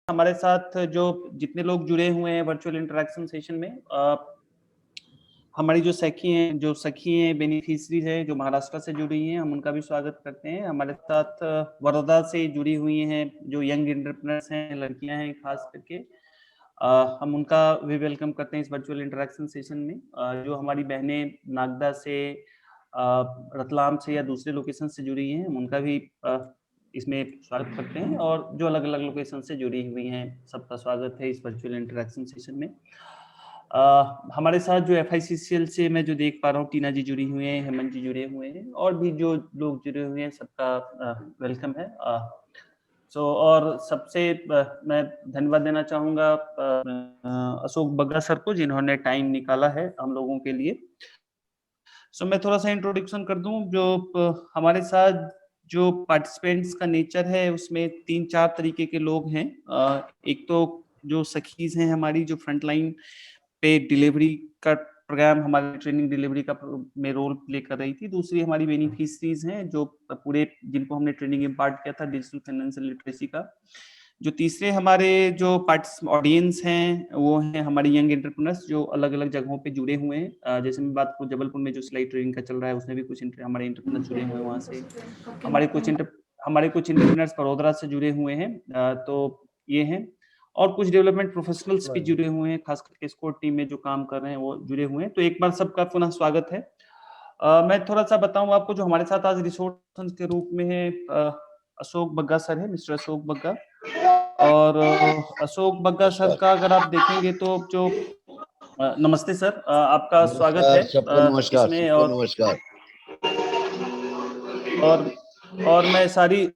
हमारे साथ जो जितने लोग जुड़े हुए हैं वर्चुअल इंटरेक्शन सेशन में, हमारी जो सखी हैं बेनिफिशरीज हैं जो महाराष्ट्र से जुड़ी हैं, हम उनका भी स्वागत करते हैं। हमारे साथ बड़ौदा से जुड़ी हुई हैं जो यंग एंटरप्रेन्योर्स हैं, लड़कियां हैं खास करके, हम उनका भी वेलकम करते हैं इस वर्चुअल इंटरेक्शन सेशन में। जो हमारी बहनें नागदा से, रतलाम से या दूसरे लोकेशन से जुड़ी हैं, हम उनका भी इसमें स्वागत करते हैं। और जो अलग अलग लोकेशन से जुड़ी हुई हैं, सबका स्वागत है इस वर्चुअल इंटरेक्शन सेशन में। हमारे साथ जो FICCL से मैं जो देख पा रहा हूँ, टीना जी जुड़ी हुई हैं, हेमंत जी जुड़े हुए हैं, और भी जो लोग जुड़े हुए हैं, सबका वेलकम है। और सबसे मैं धन्यवाद देना चाहूँगा अशोक बग्गा सर को, जिन्होंने टाइम निकाला है हम लोगों के लिए। मैं थोड़ा सा इंट्रोडक्शन कर दूं। जो हमारे साथ जो पार्टिसिपेंट्स का नेचर है, उसमें 3-4 तरीके के लोग हैं। एक तो जो सखीज हैं हमारी, जो फ्रंटलाइन पे डिलीवरी का प्रोग्राम, हमारी ट्रेनिंग डिलीवरी का में रोल प्ले कर रही थी। दूसरी हमारी बेनिफिशरीज हैं जो पूरे, जिनको हमने ट्रेनिंग इम्पार्ट किया था डिजिटल फाइनेंशियल लिटरेसी का। जो तीसरे हमारे जो ऑडियंस हैं, वो हैं हमारी यंग एंटरप्रेन्योर्स जो अलग अलग जगहों पे जुड़े हुए हैं। जैसे मैं बात करूँ, जबलपुर में जो सिलाई ट्रेनिंग का चल रहा है, उसमें भी कुछ हमारे एंटरप्रेन्योर्स जुड़े हुए हैं वहाँ से। हमारे कुछ एंटरप्रेन्योर्स बड़ोदरा से जुड़े हुए हैं, तो ये हैं। और कुछ डेवलपमेंट प्रोफेशनल्स भी जुड़े हुए हैं, खास करके स्कोर टीम में जो काम कर रहे हैं वो जुड़े हुए हैं। तो एक बार सबका पुनः स्वागत है। मैं थोड़ा सा बताऊं आपको, जो हमारे साथ आज रिसोर्स के रूप में है, अशोक बग्गा सर है, मिस्टर अशोक बग्गा। और अशोक बग्गा सर का अगर आप देखेंगे तो जो नमस्ते सर, आपका स्वागत है इसमें। और नमस्कार। और मैं सारी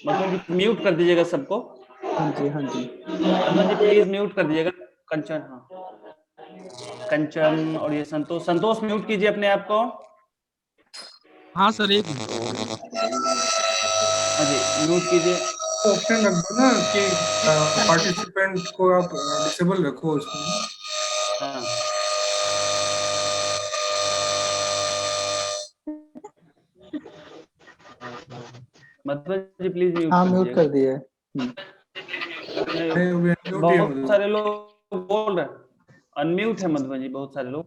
मधुबन जी म्यूट कर दीजिएगा सबको। हाँ जी मधुबन जी प्लीज म्यूट कर दीजिएगा। कंचन, हाँ, कंचन और ये संतोष म्यूट कीजिए अपने आप को। हाँ सर, एक हाँ जी, म्यूट कीजिए। ऑप्शन रख दो ना कि पार्टिसिपेंट को आप डिसेबल रखो उसमें। हाँ, मधुबन जी प्लीज म्यूट हाँ, कर म्यूट कर दीजिएगा। दिए। बहुत सारे लोग बोल रहे हैं, अनम्यूट है मधुबन जी, बहुत सारे लोग।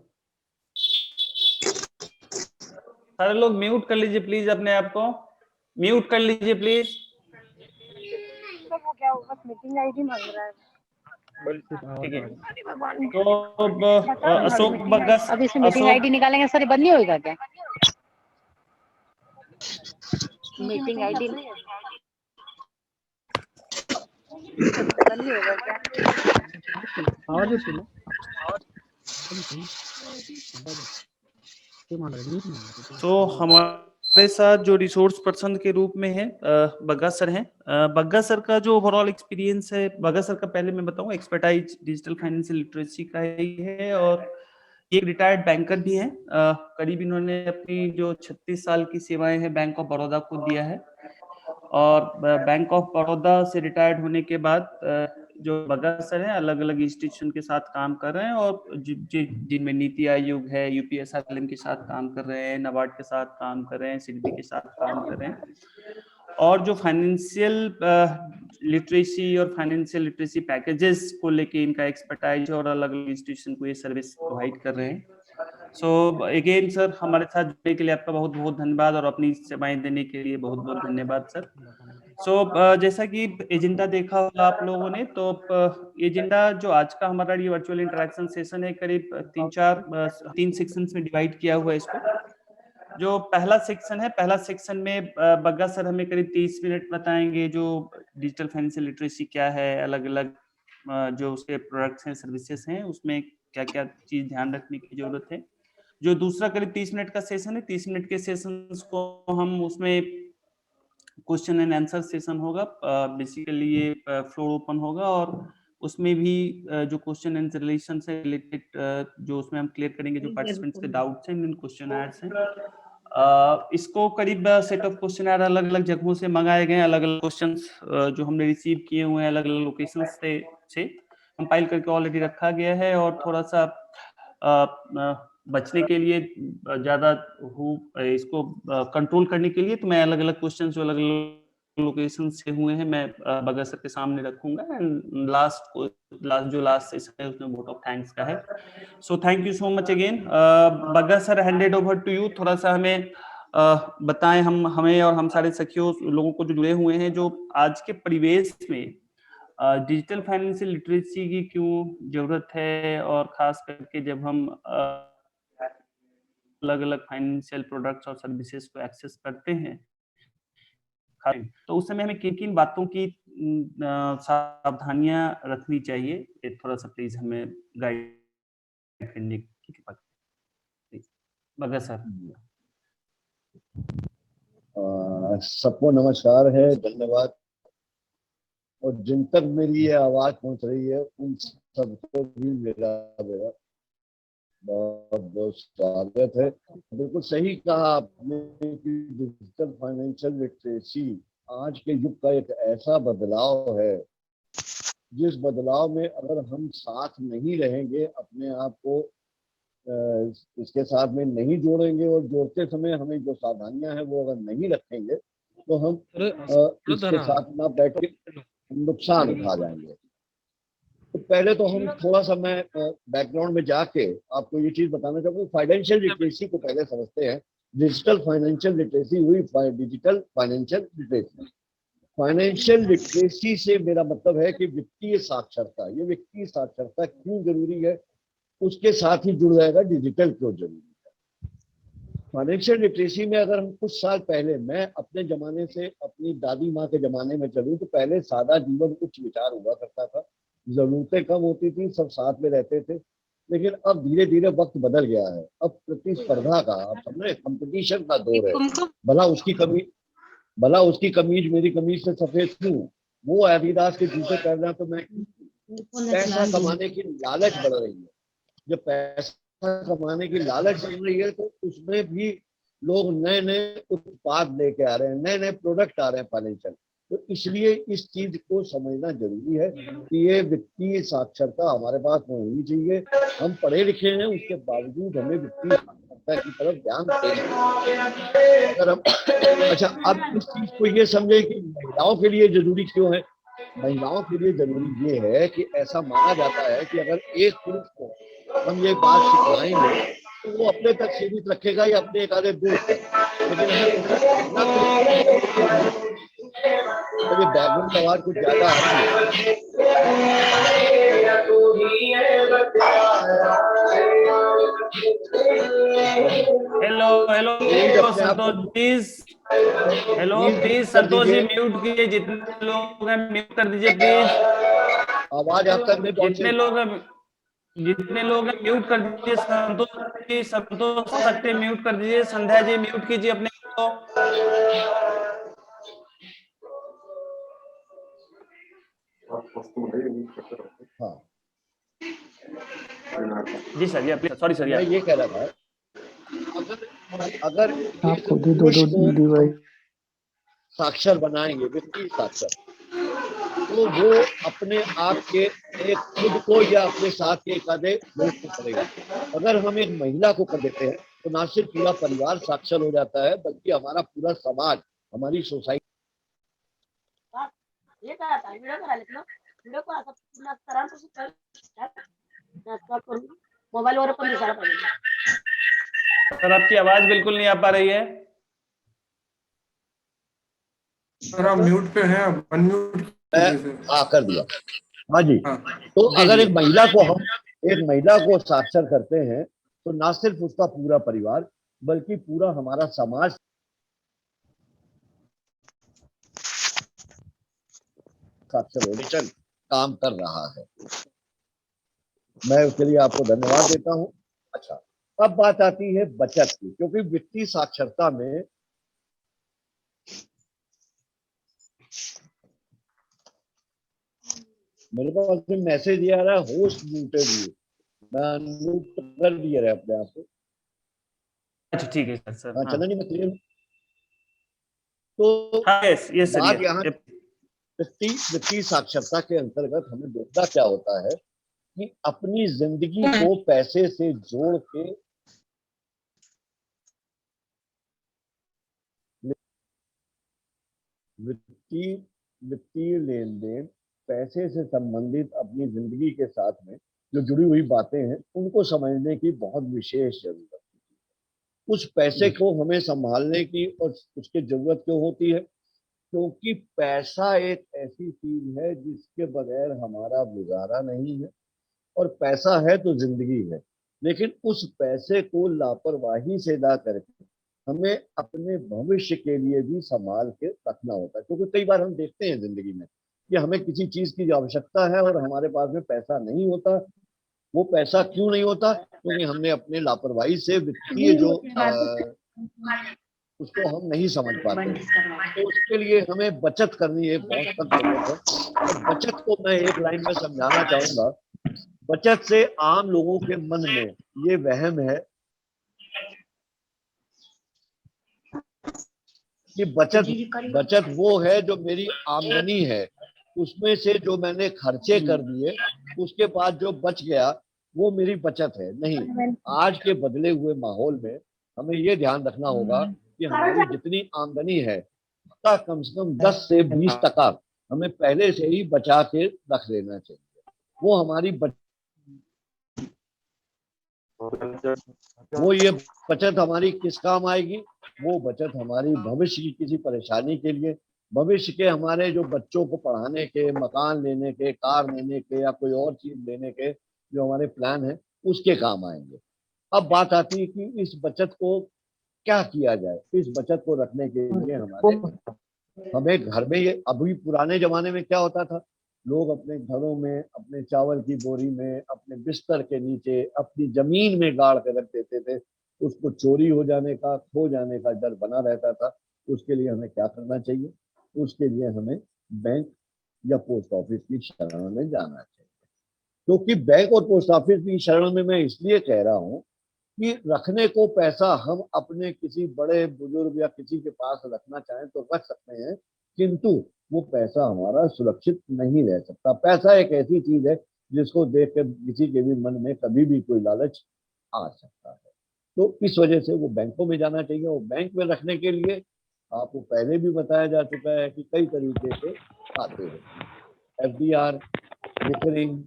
सारे लोग म्यूट कर लीजिए प्लीज, अपने आप को म्यूट कर लीजिए प्लीज। वो क्या होगा, मीटिंग आईडी मांग रहा है। ठीक है, तो अशोक बग्गा, अब इसमें मीटिंग आईडी निकालेंगे सर, बंद नहीं होगा क्या? मीटिंग आईडी बंद नहीं होगा क्या? तो हमारे साथ जो रिसोर्स पर्सन के रूप में है बग्गा सर हैं। बग्गा सर का जो ओवरऑल एक्सपीरियंस है, बग्गा सर का पहले मैं बताऊं, एक्सपर्टाइज डिजिटल फाइनेंशियल लिटरेसी का ही है, और एक रिटायर्ड बैंकर भी हैं। करीब इन्होंने अपनी जो 36 साल की सेवाएं हैं बैंक ऑफ बड़ौदा को दिया है। और बैंक ऑफ बड़ौदा से रिटायर्ड होने के बाद जो बग्गा सर हैं, अलग अलग इंस्टीट्यूशन के साथ काम कर रहे हैं, और जिनमें नीति आयोग है, UPSRLM के साथ काम कर रहे हैं, नाबार्ड के साथ काम कर रहे हैं, सिडबी के साथ काम कर रहे हैं। और जो फाइनेंशियल लिटरेसी और फाइनेंशियल लिटरेसी पैकेजेस को लेके इनका एक्सपर्टाइज, और अलग अलग इंस्टीट्यूशन को ये सर्विस प्रोवाइड कर रहे हैं। अगेन सर, हमारे साथ जुड़ने के लिए आपका बहुत बहुत धन्यवाद, और अपनी सेवाएं देने के लिए बहुत बहुत धन्यवाद सर। जैसा कि एजेंडा देखा होगा आप लोगों ने, तो एजेंडा जो आज का हमारा ये वर्चुअल इंटरेक्शन सेशन है, करीब 3 सेक्शंस में डिवाइड किया हुआ है इसको। जो पहला सेक्शन में बग्गा सर हमें करीब 30 मिनट बताएंगे, जो डिजिटल फाइनेंशियल लिटरेसी क्या है, अलग अलग जो उसके प्रोडक्ट्स हैं, सर्विसेज हैं, उसमें क्या क्या चीज ध्यान रखने की जरूरत है। जो दूसरा करीब 30 मिनट का सेशन है, 30 मिनट के सेशंस को हम उसमें क्वेश्चन एंड आंसर सेशन होगा। बेसिकली ये फ्लोर ओपन होगा, और उसमें भी जो क्वेश्चन एंड रिलेशन से रिलेटेड जो उसमें हम क्लियर करेंगे, जो पार्टिसिपेंट्स के डाउट्स हैं, इन क्वेश्चन एड्स हैं। इसको करीब सेट ऑफ क्वेश्चन एड अलग अलग जगहों से मंगाए गए हैं, अलग अलग क्वेश्चंस जो हमने रिसीव किए हुए हैं अलग अलग लोकेशन से कंपाइल करके ऑलरेडी रखा गया है। और थोड़ा सा बचने के लिए, ज्यादा इसको कंट्रोल करने के लिए, तो मैं अलग अलग क्वेश्चन जो अलग अलग लोकेशन से हुए हैं, मैं बगल सर के सामने रखूंगा। एंड लास्ट सेशन है उसमें वोट ऑफ थैंक्स का है। So thank you so much again. बगल sir, handed over to you. थोड़ा सा हमें बताएं, हमें और हम सारे सखियों लोगों को जो जुड़े हुए हैं, जो आज के परिवेश में डिजिटल फाइनेंशियल लिटरेसी की क्यों जरूरत है, और खास करके जब हम अलग अलग फाइनेंशियल प्रोडक्ट्स और सर्विसेज को एक्सेस करते हैं, तो उस समय हमें किन किन बातों की सावधानियां रखनी चाहिए, ये थोड़ा सा प्लीज हमें गाइड करने की कृपा करें। बगैर सर। सबको नमस्कार है, धन्यवाद। और जिन तक मेरी ये आवाज पहुंच रही है उन सबको भी मेरा मेरा बहुत बहुत स्वागत है। बिल्कुल सही कहा आपने कि डिजिटल फाइनेंशियल लिटरेसी आज के युग का एक ऐसा बदलाव है, जिस बदलाव में अगर हम साथ नहीं रहेंगे, अपने आप को इसके साथ में नहीं जोड़ेंगे, और जोड़ते समय हमें जो सावधानियां हैं वो अगर नहीं रखेंगे, तो हम इसके साथ ना बैठ के नुकसान उठा जाएंगे। तो पहले तो हम थोड़ा सा, मैं बैकग्राउंड में जाके आपको ये चीज बताना चाहूँगा। फाइनेंशियल लिटरेसी को पहले समझते हैं। डिजिटल फाइनेंशियल लिटरेसी हुई digital financial literacy. Financial literacy से मेरा मतलब है कि वित्तीय साक्षरता। ये वित्तीय साक्षरता क्यों जरूरी है, उसके साथ ही जुड़ जाएगा डिजिटल क्यों जरूरी है। फाइनेंशियल लिटरेसी में अगर हम कुछ साल पहले, मैं अपने जमाने से अपनी दादी माँ के जमाने में चलूँ, तो पहले सादा जीवन उच्च विचार हुआ करता था, जरूरतें कम होती थी, सब साथ में रहते थे। लेकिन अब धीरे धीरे वक्त बदल गया है। अब प्रतिस्पर्धा का, आप समझे, कंपटीशन का दौर है। भला उसकी कमीज मेरी कमीज से सफेद क्यों, वो एडिडास के जूते पहनना, तो मैं पैसा कमाने की लालच बढ़ रही है। जब पैसा कमाने की लालच बढ़ रही है, तो उसमें भी लोग नए नए उत्पाद लेके आ रहे हैं, नए नए प्रोडक्ट आ रहे हैं फाइनेंशियल। तो इसलिए इस चीज को समझना जरूरी है कि ये वित्तीय साक्षरता हमारे पास होनी चाहिए। हम पढ़े लिखे हैं, उसके बावजूद हमें वित्तीय साक्षरता की तरफ ध्यान देना। अगर हम अच्छा, अब इस चीज को ये समझे कि महिलाओं के लिए जरूरी क्यों है। महिलाओं के लिए जरूरी ये है कि ऐसा माना जाता है कि अगर एक पुरुष को हम ये बात सिखाएंगे, तो वो अपने तक सीमित रखेगा या अपने एक आधे दोस्त तक। लेकिन अगर बैकग्राउंड आवाज कुछ ज्यादा आ रही है। Hello Santosh please, please Santosh ji mute कीजिए। जितने लोग हैं म्यूट कर दीजिए प्लीज। आवाज आप तक नहीं पहुंची। जितने लोग हैं म्यूट कर दीजिए। संतोष सकते म्यूट कर दीजिए। संध्या जी म्यूट कीजिए अपने को। हाँ जी सर, ये प्लीज, सॉरी सर। मैं ये कह रहा था, अगर आप खुद ही दो डिवाइस साक्षर बनाएंगे, वित्तीय साक्षर, तो वो अपने आप के एक खुद को या अपने साथ के एक आधे दोस्त को करेगा। अगर हम एक महिला को कर देते हैं, तो ना सिर्फ पूरा परिवार साक्षर हो जाता है, बल्कि हमारा पूरा समाज, हमारी सोसाइटी। मोबाईल वर पण दिसायला पाहिजे। सर आपकी आवाज बिल्कुल नहीं आ पा रही है। सर आप म्यूट पे हैं, अब अनम्यूट कर दिया। हाँ जी। तो अगर एक महिला को साक्षर करते हैं, तो ना सिर्फ उसका पूरा परिवार, बल्कि पूरा हमारा समाज साक्षर होने काम कर रहा है। मैं उसके लिए आपको धन्यवाद देता हूं। अच्छा, अब बात आती है बचत की, क्योंकि वित्तीय साक्षरता में मेरे पास मैसेज दिया रहा है, होस्ट म्यूटेड यू। मैं अनम्यूट कर दिया रहा अपने आप को। अच्छा ठीक है सर। हाँ चंदन जी, मैं क्लियर। तो यस बात यहाँ वित्तीय साक्षरता के अंतर्गत हमें देखना क्या होता है कि अपनी जिंदगी को पैसे से जोड़ के वित्तीय वित्तीय लेन देन, पैसे से संबंधित अपनी जिंदगी के साथ में जो जुड़ी हुई बातें हैं उनको समझने की बहुत विशेष जरूरत है। उस पैसे को हमें संभालने की और उसकी जरूरत क्यों होती है? क्योंकि पैसा एक ऐसी चीज है जिसके बगैर हमारा गुजारा नहीं है, और पैसा है तो जिंदगी है। लेकिन उस पैसे को लापरवाही से ना करके हमें अपने भविष्य के लिए भी संभाल के रखना होता है। क्योंकि कई बार हम देखते हैं जिंदगी में कि हमें किसी चीज की आवश्यकता है और हमारे पास में पैसा नहीं होता। वो पैसा क्यों नहीं होता? क्योंकि हमने अपने लापरवाही से वित्तीय जो उसको हम नहीं समझ पाते। तो उसके लिए हमें बचत करनी है, बहुत सख्त जरूरत है। और बचत को मैं एक लाइन में समझाना चाहूंगा। बचत से आम लोगों के मन में ये वहम है कि बचत वो है जो मेरी आमदनी है, उसमें से जो मैंने खर्चे कर दिए उसके बाद जो बच गया वो मेरी बचत है। नहीं, आज के बदले हुए माहौल में हमें ये ध्यान रखना होगा कि हमारी जितनी आमदनी है उसका कम से कम 10 से 20% हमें पहले से ही बचा के रख लेना चाहिए। वो हमारी वो ये बचत हमारी किस काम आएगी? वो बचत हमारी भविष्य की किसी परेशानी के लिए, भविष्य के हमारे जो बच्चों को पढ़ाने के, मकान लेने के, कार लेने के या कोई और चीज लेने के जो हमारे प्लान है उसके काम आएंगे। अब बात आती है कि इस बचत को क्या किया जाए। इस बचत को रखने के लिए हमें घर में, ये अभी पुराने जमाने में क्या होता था, लोग अपने घरों में अपने चावल की बोरी में, अपने बिस्तर के नीचे, अपनी जमीन में गाड़ कर रख देते थे। उसको चोरी हो जाने का, खो जाने का डर बना रहता था। उसके लिए हमें क्या करना चाहिए? उसके लिए हमें बैंक या पोस्ट ऑफिस की शरण में जाना चाहिए। क्योंकि बैंक और पोस्ट ऑफिस की शरण में मैं इसलिए कह रहा हूँ कि रखने को पैसा हम अपने किसी बड़े बुजुर्ग या किसी के पास रखना चाहें तो रख सकते हैं, किंतु वो पैसा हमारा सुरक्षित नहीं रह सकता। पैसा एक ऐसी चीज है जिसको देख कर किसी के भी मन में कभी भी कोई लालच आ सकता है। तो इस वजह से वो बैंकों में जाना चाहिए। और बैंक में रखने के लिए आपको पहले भी बताया जा चुका है कि कई तरीके से खाते हैं, FDR, रिकरिंग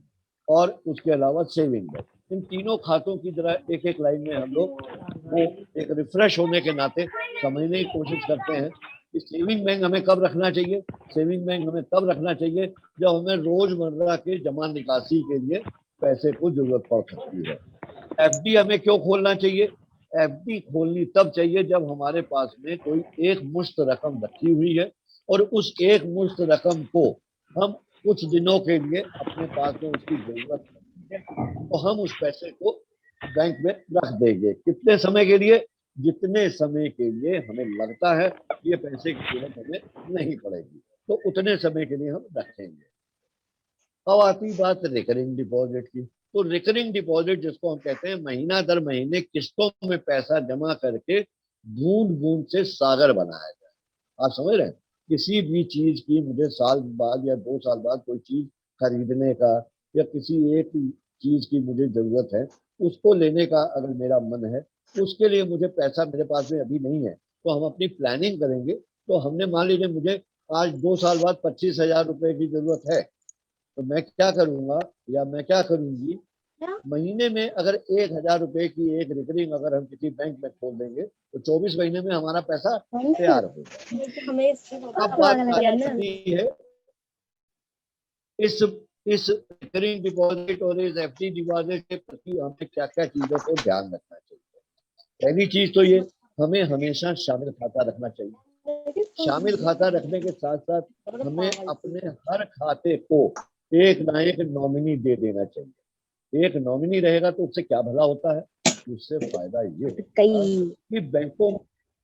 और उसके अलावा सेविंग बैंक। इन तीनों खातों की जरा एक एक लाइन में हम लोग वो एक रिफ्रेश होने के नाते समझने की कोशिश करते हैं कि सेविंग बैंक हमें कब रखना चाहिए। सेविंग बैंक हमें तब रखना चाहिए जब हमें रोजमर्रा के जमा निकासी के लिए पैसे को जरूरत पड़ सकती है। FD हमें क्यों खोलना चाहिए? FD खोलनी तब चाहिए जब हमारे पास में कोई एक मुश्त रकम रखी हुई है और उस एक मुश्त रकम को हम कुछ दिनों के लिए अपने पास में उसकी जरूरत है तो हम उस पैसे को बैंक में रख देंगे। कितने समय के लिए? जितने समय के लिए हमें लगता है ये पैसे की जरूरत हमें नहीं पड़ेगी, तो उतने समय के लिए हम रखेंगे। अब आती बात रिकरिंग डिपॉजिट की। तो रिकरिंग डिपॉजिट जिसको हम कहते हैं, महीना दर महीने किस्तों में पैसा जमा करके बूंद बूंद से सागर बनाया जाए। आप समझ रहे हैं? किसी भी चीज की मुझे साल बाद या 2 साल बाद कोई चीज खरीदने का या किसी एक चीज की मुझे जरूरत है, उसको लेने का अगर मेरा मन है, उसके लिए मुझे पैसा मेरे पास में अभी नहीं है, तो हम अपनी प्लानिंग करेंगे। तो हमने मान लीजिए मुझे आज 2 साल बाद 25,000 रुपए की जरूरत है, तो मैं क्या करूंगा या मैं क्या करूंगी, महीने में अगर 1,000 रुपए की एक रिकरिंग अगर हम किसी बैंक में खोल देंगे तो 24 महीने में हमारा पैसा तैयार हो जाएगा। अब बात आती है इस रिकरिंग डिपॉजिट और इस FD डिपॉजिट के प्रति हमें क्या क्या चीजों को ध्यान रखना चाहिए। पहली चीज तो ये, हमें हमेशा शामिल खाता रखना चाहिए। शामिल खाता रखने के साथ साथ हमें अपने हर खाते को एक ना एक नॉमिनी दे देना चाहिए। एक नॉमिनी रहेगा तो उससे क्या भला होता है? उससे फायदा ये होता है कि बैंकों में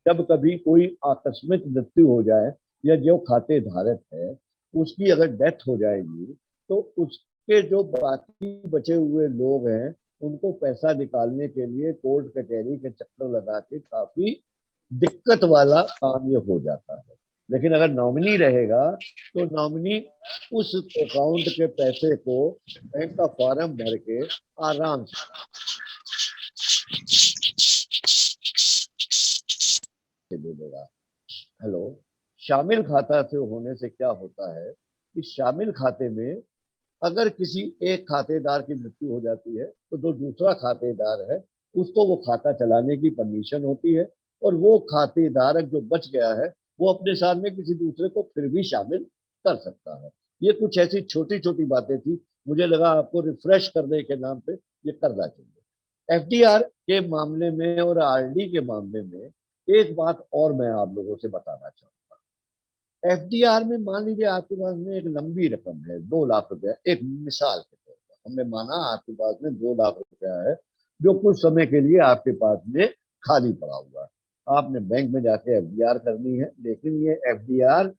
जब कभी कोई आकस्मिक मृत्यु हो जाए या जो खाते धारक है उसकी अगर डेथ हो जाएगी तो उसके जो बाकी बचे हुए लोग हैं उनको पैसा निकालने के लिए कोर्ट कचहरी के चक्कर लगा के काफी दिक्कत वाला काम ये हो जाता है। लेकिन अगर नॉमिनी रहेगा तो नॉमिनी उस अकाउंट के पैसे को बैंक का फॉर्म भर के आराम से दे देगा। हेलो, शामिल खाता से होने से क्या होता है कि शामिल खाते में अगर किसी एक खातेदार की मृत्यु हो जाती है तो जो दूसरा खातेदार है उसको वो खाता चलाने की परमिशन होती है, और वो खातेदार जो बच गया है वो अपने साथ में किसी दूसरे को फिर भी शामिल कर सकता है। ये कुछ ऐसी छोटी छोटी बातें थी, मुझे लगा आपको रिफ्रेश करने के नाम पे ये करना चाहिए। एफडीआर के मामले में और आरडी के मामले में एक बात और मैं आप लोगों से बताना चाहूंगा। एफडीआर में मान लीजिए आपके पास में एक लंबी रकम है 2 लाख रुपया, एक मिसाल के तौर पर हमने माना आपके पास में 2 लाख रुपया है जो कुछ समय के लिए आपके पास में खाली पड़ा हुआ है। आपने बैंक में जाके एफडीआर करनी है, लेकिन ये एफडीआर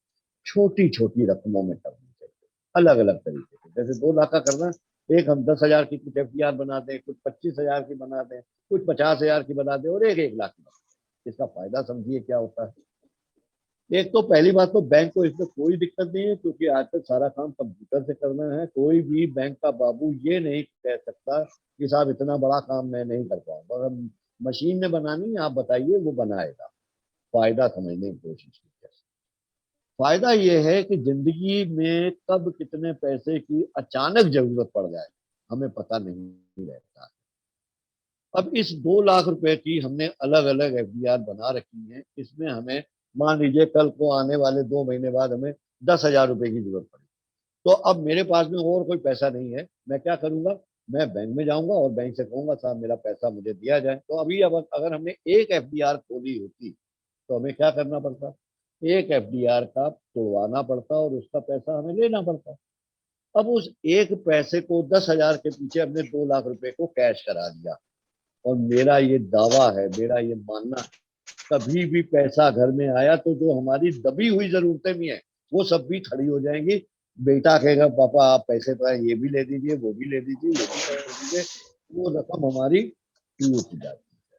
छोटी छोटी रकमों में करनी चाहिए, अलग अलग तरीके से। जैसे 2 लाख का करना, एक हम 10,000 की कुछ एफडीआर बना दें, कुछ 25,000 की बना दें, कुछ 50,000 की बना दें, और एक 1 लाख की बना दें। इसका फायदा समझिए क्या होता है। एक तो पहली बात तो बैंक को इसमें कोई दिक्कत नहीं है, क्योंकि आजकल सारा काम कंप्यूटर से करना है। कोई भी बैंक का बाबू ये नहीं कह सकता कि साहब इतना बड़ा काम मैं नहीं कर पाऊंगा। अगर मशीन ने बनानी है आप बताइए, वो बनाएगा। फायदा समझने की कोशिश कीजिए। फायदा ये है कि जिंदगी में कब कितने पैसे की अचानक जरूरत पड़ जाए हमें पता नहीं रहता। अब इस 2 लाख रुपए की हमने अलग अलग एफडीआर बना रखी है। इसमें हमें मान लीजिए कल को आने वाले 2 महीने बाद हमें 10,000 रुपए की जरूरत पड़ी, तो अब मेरे पास में और कोई पैसा नहीं है। मैं क्या करूंगा, मैं बैंक में जाऊंगा और बैंक से कहूंगा साहब मेरा पैसा मुझे दिया जाए। तो अभी अब अगर हमने एक एफडीआर खोली होती तो हमें क्या करना पड़ता, एक एफडीआर का तोड़वाना पड़ता और उसका पैसा हमें लेना पड़ता। अब उस एक पैसे को 10,000 के पीछे हमने 2 लाख रुपए को कैश करा दिया। और मेरा ये दावा है, मेरा ये मानना, कभी भी पैसा घर में आया तो जो हमारी दबी हुई जरूरतें भी हैं वो सब भी खड़ी हो जाएंगी। बेटा कहेगा पापा आप पैसे तो ये भी ले दीजिए, वो भी ले दीजिए, ये भी कर दीजिए। वो रकम हमारी टूट जाती है।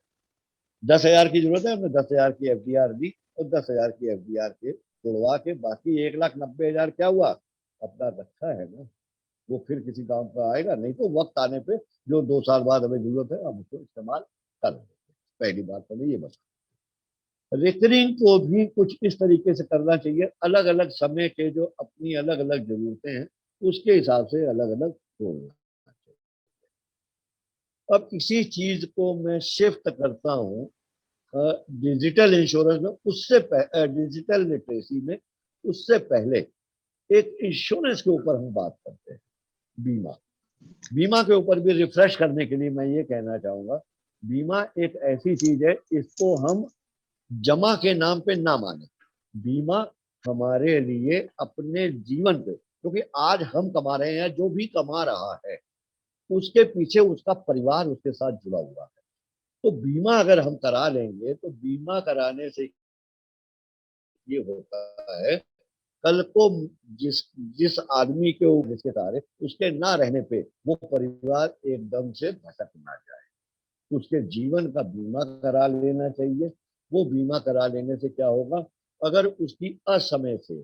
10,000 की जरूरत है, हमने 10,000 की एफडीआर दी और 10,000 की एफडीआर के तोड़वा के बाकी 1,90,000 क्या हुआ, अपना रखा है ना, वो फिर किसी काम पर आएगा। नहीं तो वक्त आने पे जो 2 साल बाद हमें जरूरत है हम उसको इस्तेमाल कर लेंगे। पहली बात तो ये बता। रिकरिंग को भी कुछ इस तरीके से करना चाहिए, अलग अलग समय के जो अपनी अलग अलग जरूरतें हैं उसके हिसाब से अलग अलग होना चाहिए। अब इसी चीज को मैं शिफ्ट करता हूँ डिजिटल इंश्योरेंस में, उससे डिजिटल लिटरेसी में। उससे पहले एक इंश्योरेंस के ऊपर हम बात करते हैं, बीमा। बीमा के ऊपर भी रिफ्रेश करने के लिए मैं ये कहना चाहूंगा, बीमा एक ऐसी चीज है, इसको हम जमा के नाम पे ना माने। बीमा हमारे लिए अपने जीवन पे, क्योंकि आज हम कमा रहे हैं, जो भी कमा रहा है उसके पीछे उसका परिवार उसके साथ जुड़ा हुआ है। तो बीमा अगर हम करा लेंगे तो बीमा कराने से ये होता है, कल को जिस जिस आदमी के जिसके सहारे उसके ना रहने पे वो परिवार एकदम से भटक ना जाए, उसके जीवन का बीमा करा लेना चाहिए। वो बीमा करा लेने से क्या होगा, अगर उसकी असमय से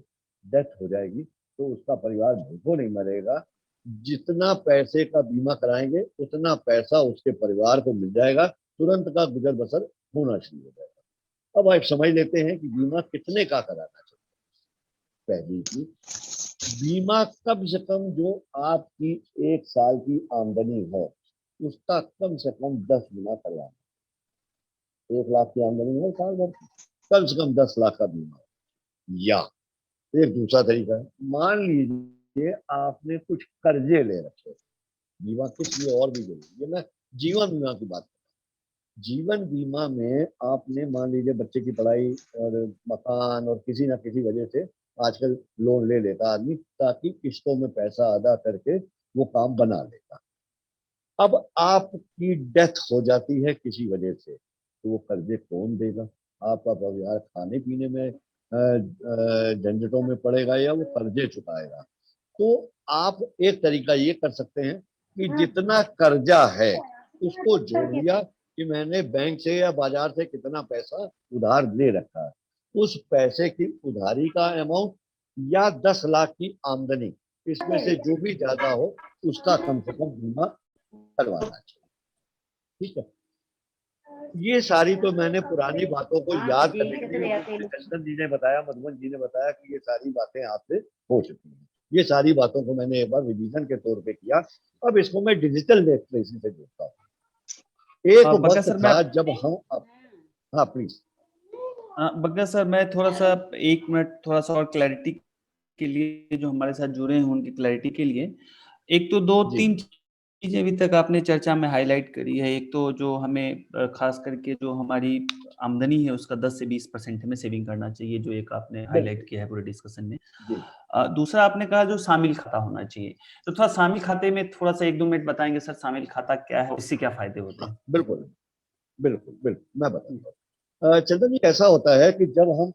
डेथ हो जाएगी तो उसका परिवार भूखों नहीं मरेगा। जितना पैसे का बीमा कराएंगे उतना पैसा उसके परिवार को मिल जाएगा, तुरंत का गुजर बसर होना शुरू हो जाएगा। अब आप समझ लेते हैं कि बीमा कितने का कराना चाहिए। पहली चीज, बीमा कम से कम जो आपकी 1 साल की आमदनी है उसका कम से कम 10 गुना करवाना। 1 लाख की आमदनी है साल भर की, कम से कम 10 लाख का बीमा। या एक दूसरा तरीका है, मान लीजिए आपने कुछ कर्जे ले रखे, बीमा किस लिए और भी जरूरी है, मैं जीवन बीमा की बात कर। जीवन बीमा में आपने मान लीजिए बच्चे की पढ़ाई और मकान और किसी ना किसी वजह से आजकल लोन ले लेता आदमी, ताकि किस्तों में पैसा अदा करके वो काम बना लेता। अब आपकी डेथ हो जाती है किसी वजह से, तो वो कर्जे कौन देगा? आपका परिवार खाने पीने में झंझटों में पड़ेगा या वो कर्जे चुकाएगा? तो आप एक तरीका ये कर सकते हैं कि जितना कर्जा है उसको जोड़ लिया कि मैंने बैंक से या बाजार से कितना पैसा उधार ले रखा है, उस पैसे की उधारी का अमाउंट या 10 लाख की आमदनी, इसमें से जो भी ज्यादा हो उसका कम से कम बीमा करवाना चाहिए। ठीक है। ये सारी तो मैंने पुरानी बातों को याद करने के लिए, चंदन जी ने बताया, मधुबन जी ने बताया कि ये सारी बातें आपसे हो चुकी हैं। ये सारी बातों को मैंने एक बार रिवीजन के तौर पे किया। अब इसको मैं डिजिटल लिटरेसी से जोड़ता हूँ। एक बग्गा वक्त सर मैं था जब हम हाँ प्लीज। बग्गा सर मैं थोड़ा सा 1 मिनट थोड़ा सा और क्लैरिटी के लिए, जो हमारे साथ जुड़े हैं उनकी क्लैरिटी के लिए, एक तो दो जी तीन चीजें अभी तक आपने चर्चा में हाईलाइट करी है। एक तो जो हमें खास करके जो हमारी आमदनी है उसका 10 से 20% हमें सेविंग करना चाहिए, जो एक आपने हाईलाइट बिल्कुल किया है पूरे डिस्कशन में। जी। दूसरा आपने कहा जो शामिल खाता होना चाहिए, तो थोड़ा शामिल खाते में थोड़ा सा 1-2 मिनट बताएंगे सर, शामिल खाता क्या है, इससे क्या फायदे होते हाँ हैं? बिल्कुल बिल्कुल बिल्कुल मैं बताता हूँ। चंदन जी ऐसा होता है कि जब हम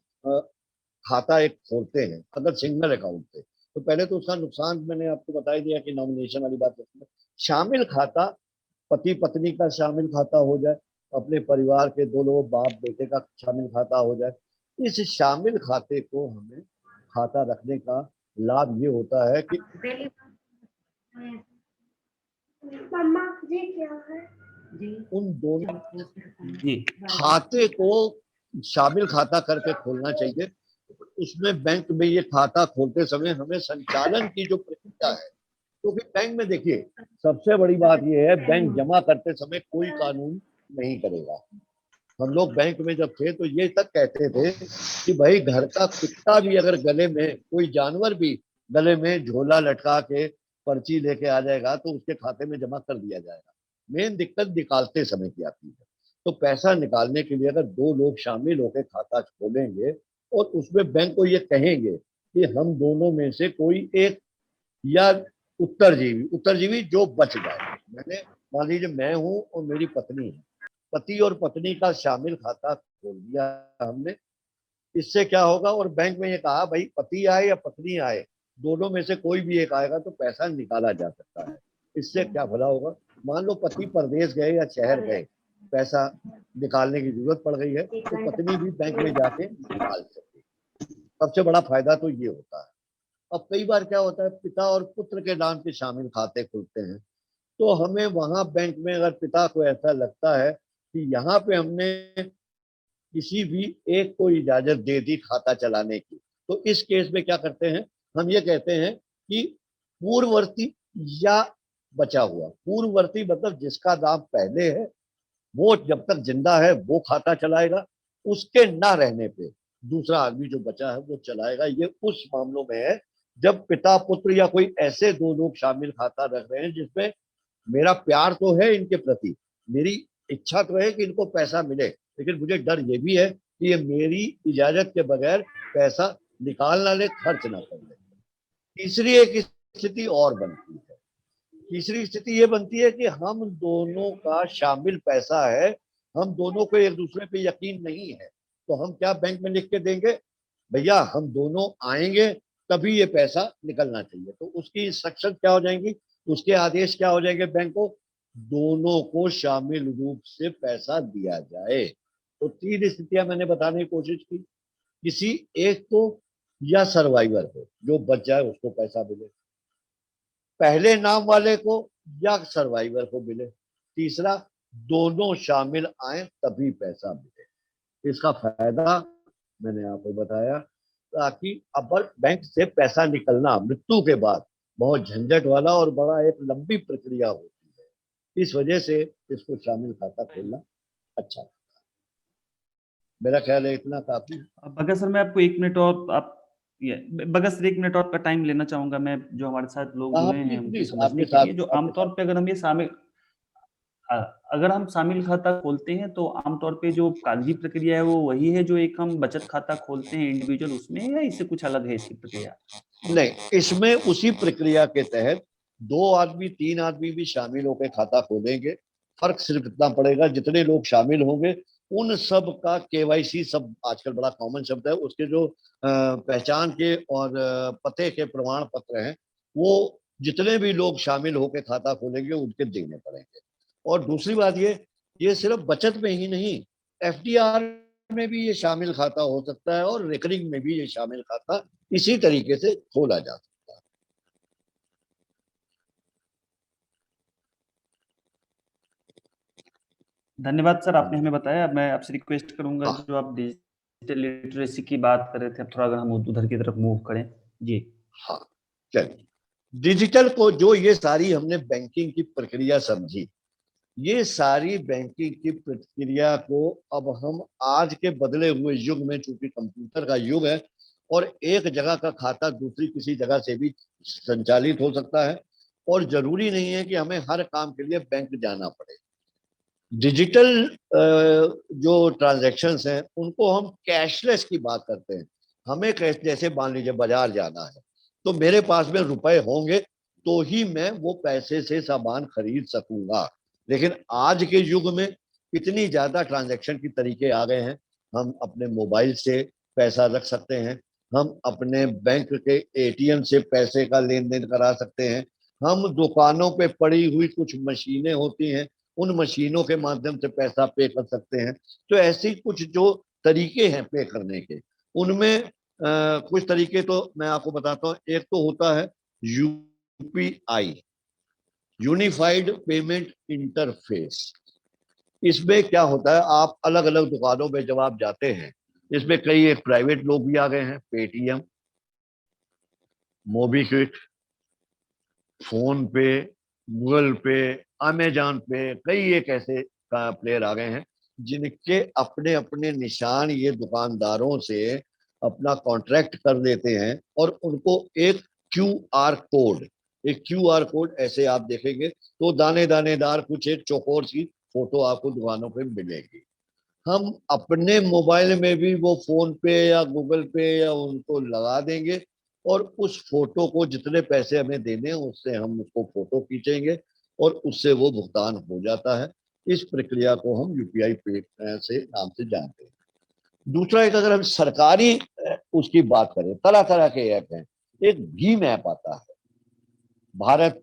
खाता एक खोलते हैं अगर सिंगल अकाउंट पे, तो पहले तो उसका नुकसान मैंने आपको बता ही दिया कि नॉमिनेशन वाली बात है। शामिल खाता पति पत्नी का शामिल खाता हो जाए, अपने परिवार के दो लोग बाप बेटे का शामिल खाता हो जाए। इस शामिल खाते को हमें खाता रखने का लाभ ये होता है कि मम्मा जी क्या है उन दोनों जी खाते को शामिल खाता करके खोलना चाहिए। उसमें बैंक में ये खाता खोलते समय हमें संचालन की जो प्रक्रिया है, क्योंकि बैंक में देखिए सबसे बड़ी बात यह है, बैंक जमा करते समय कोई कानून नहीं करेगा। हम लोग बैंक में जब थे तो ये तक कहते थे कि भाई घर का कुत्ता भी अगर गले में, कोई जानवर भी गले में झोला लटका के पर्ची लेके आ जाएगा तो उसके खाते में जमा कर दिया जाएगा। मेन दिक्कत निकालते समय की आती है। तो पैसा निकालने के लिए अगर दो लोग शामिल होकर खाता खोलेंगे और उसमें बैंक को ये कहेंगे कि हम दोनों में से कोई एक, या उत्तरजीवी जो बच जाए, मैंने मान लीजिए मैं हूं और मेरी पत्नी है, पति और पत्नी का शामिल खाता खोल दिया हमने। इससे क्या होगा, और बैंक में ये कहा भाई पति आए या पत्नी आए, दोनों में से कोई भी एक आएगा तो पैसा निकाला जा सकता है। इससे क्या भला होगा, मान लो पति परदेश गए या शहर गए, पैसा निकालने की जरूरत पड़ गई है तो पत्नी भी बैंक में जाके निकाल सकती है। सबसे बड़ा फायदा तो ये होता है। अब कई बार क्या होता है, पिता और पुत्र के नाम के शामिल खाते खुलते हैं, तो हमें वहां बैंक में अगर पिता को ऐसा लगता है कि यहाँ पे हमने किसी भी एक को इजाजत दे दी खाता चलाने की, तो इस केस में क्या करते हैं, हम ये कहते हैं कि पूर्ववर्ती या बचा हुआ, पूर्ववर्ती मतलब जिसका नाम पहले है वो जब तक जिंदा है वो खाता चलाएगा, उसके ना रहने पे दूसरा आदमी जो बचा है वो चलाएगा। ये उस मामलों में है जब पिता पुत्र या कोई ऐसे दो लोग शामिल खाता रख रहे हैं जिसमें मेरा प्यार तो है इनके प्रति, मेरी इच्छा तो है कि इनको पैसा मिले, लेकिन मुझे डर ये भी है कि ये मेरी इजाजत के बगैर पैसा निकाल ना ले, खर्च ना कर ले। तीसरी एक स्थिति और बनती है, तीसरी स्थिति ये बनती है कि हम दोनों का शामिल पैसा है, हम दोनों को एक दूसरे पे यकीन नहीं है, तो हम क्या बैंक में लिख के देंगे, भैया हम दोनों आएंगे तभी ये पैसा निकलना चाहिए। तो उसकी इंस्ट्रक्शन क्या हो जाएंगी, उसके आदेश क्या हो जाएंगे बैंक को, दोनों को शामिल रूप से पैसा दिया जाए। तो तीन स्थितियां मैंने बताने की कोशिश की, किसी एक को या सर्वाइवर को जो बच जाए उसको पैसा मिले, पहले नाम वाले को या सर्वाइवर को मिले, तीसरा दोनों शामिल आए तभी पैसा मिले। इसका फायदा मैंने आपको बताया, ताकि अब बैंक से पैसा निकलना मृत्यु के बाद बहुत झंझट वाला और बड़ा एक लंबी प्रक्रिया होती है। इस वजह से इसको शामिल खाता खोलना अच्छा है। मेरा ख्याल है इतना काफी। बग्गा सर मैं आपको 1 मिनट और आप ये बग्गा सर 1 मिनट और का टाइम लेना चाहूंगा मैं, जो हमारे साथ लोग हाँ जुड़े हैं प्लीज उनकी प्लीज, समझने आपके के लिए, साथ जो आपके आमतौर साथ। पे अगर हम ये शामिल अगर हम शामिल खाता खोलते हैं तो आमतौर पे जो कागजी प्रक्रिया है वो वही है जो एक हम बचत खाता खोलते हैं इंडिविजुअल उसमें, या इससे कुछ अलग है इसकी प्रक्रिया? नहीं, इसमें उसी प्रक्रिया के तहत दो आदमी तीन आदमी भी शामिल होकर खाता खोलेंगे। फर्क सिर्फ इतना पड़ेगा, जितने लोग शामिल होंगे उन सब का केवाईसी, सब आजकल बड़ा कॉमन शब्द है, उसके जो पहचान के और पते के प्रमाण पत्र हैं वो जितने भी लोग शामिल होकर खाता खोलेंगे उनके देने पड़ेंगे। और दूसरी बात ये सिर्फ बचत में ही नहीं, एफडीआर में भी ये शामिल खाता हो सकता है और रिकरिंग में भी ये शामिल खाता इसी तरीके से खोला जा सकता है। धन्यवाद सर, आपने हमें बताया। मैं आपसे रिक्वेस्ट करूंगा, हाँ। जो आप डिजिटल लिटरेसी की बात कर रहे थे, अब थोड़ा अगर हम उधर की तरफ मूव करें। जी। हाँ, चलिए। डिजिटल को जो ये सारी हमने बैंकिंग की प्रक्रिया समझी, ये सारी बैंकिंग की प्रक्रिया को अब हम आज के बदले हुए युग में, चूंकि कंप्यूटर का युग है और एक जगह का खाता दूसरी किसी जगह से भी संचालित हो सकता है, और जरूरी नहीं है कि हमें हर काम के लिए बैंक जाना पड़े। डिजिटल जो ट्रांजैक्शंस हैं उनको हम कैशलेस की बात करते हैं। हमें कैश, जैसे मान लीजिए बाजार जाना है तो मेरे पास में रुपए होंगे तो ही मैं वो पैसे से सामान खरीद सकूंगा। लेकिन आज के युग में इतनी ज्यादा ट्रांजैक्शन की तरीके आ गए हैं। हम अपने मोबाइल से पैसा रख सकते हैं, हम अपने बैंक के एटीएम से पैसे का लेन देन करा सकते हैं, हम दुकानों पे पड़ी हुई कुछ मशीनें होती हैं उन मशीनों के माध्यम से पैसा पे कर सकते हैं। तो ऐसी कुछ जो तरीके हैं पे करने के, उनमें कुछ तरीके तो मैं आपको बताता हूँ। एक तो होता है यूपीआई, यूनिफाइड पेमेंट इंटरफेस। इसमें क्या होता है, आप अलग अलग दुकानों में जब आप जाते हैं, इसमें कई एक प्राइवेट लोग भी आ गए हैं, पेटीएम, मोबीक्विक, फोन पे, गूगल पे, अमेजॉन पे, कई एक ऐसे प्लेयर आ गए हैं जिनके अपने अपने निशान ये दुकानदारों से अपना कॉन्ट्रैक्ट कर देते हैं, और उनको एक क्यू आर कोड, एक क्यू आर कोड ऐसे आप देखेंगे तो दाने दानेदार कुछ एक चौकोर सी फोटो आपको दुकानों पे मिलेगी। हम अपने मोबाइल में भी वो फोन पे या गूगल पे या उनको लगा देंगे, और उस फोटो को जितने पैसे हमें देने हैं उससे हम उसको फोटो खींचेंगे और उससे वो भुगतान हो जाता है। इस प्रक्रिया को हम यूपीआई पे से नाम से जानते हैं। दूसरा, एक अगर हम सरकारी उसकी बात करें, तरह तरह के ऐप हैं। एक भीम ऐप आता है, भारत